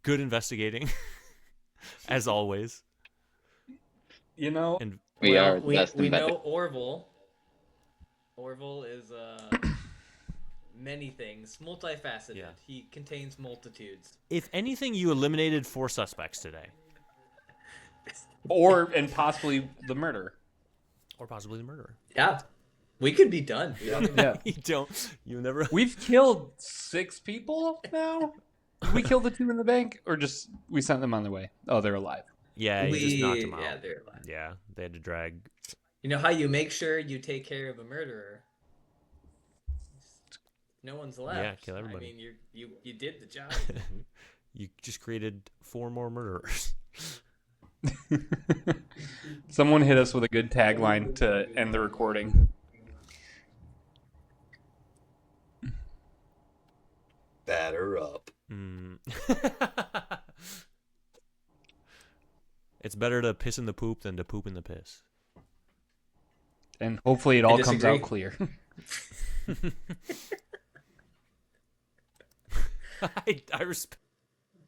Good investigating, as always. You know, And We are we best know invented. Orville. Orville is many things, multifaceted. Yeah. He contains multitudes. if anything, you eliminated 4 suspects today, and possibly the murder. or possibly the murderer. Yeah, we could be done. We don't even- Yeah. You never. We've killed 6 people now. Did we kill the 2 in the bank, or just we sent them on their way? Oh, they're alive. Yeah, you just knocked him out. Yeah, they're alive. Yeah, they had to drag. You know how you make sure you take care of a murderer? No one's left. Yeah, kill everybody. I mean, you did the job. You just created 4 more murderers. Someone hit us with a good tagline to end the recording. Batter up. Mm. It's better to piss in the poop than to poop in the piss. And hopefully it all comes disagree. out clear. I respect.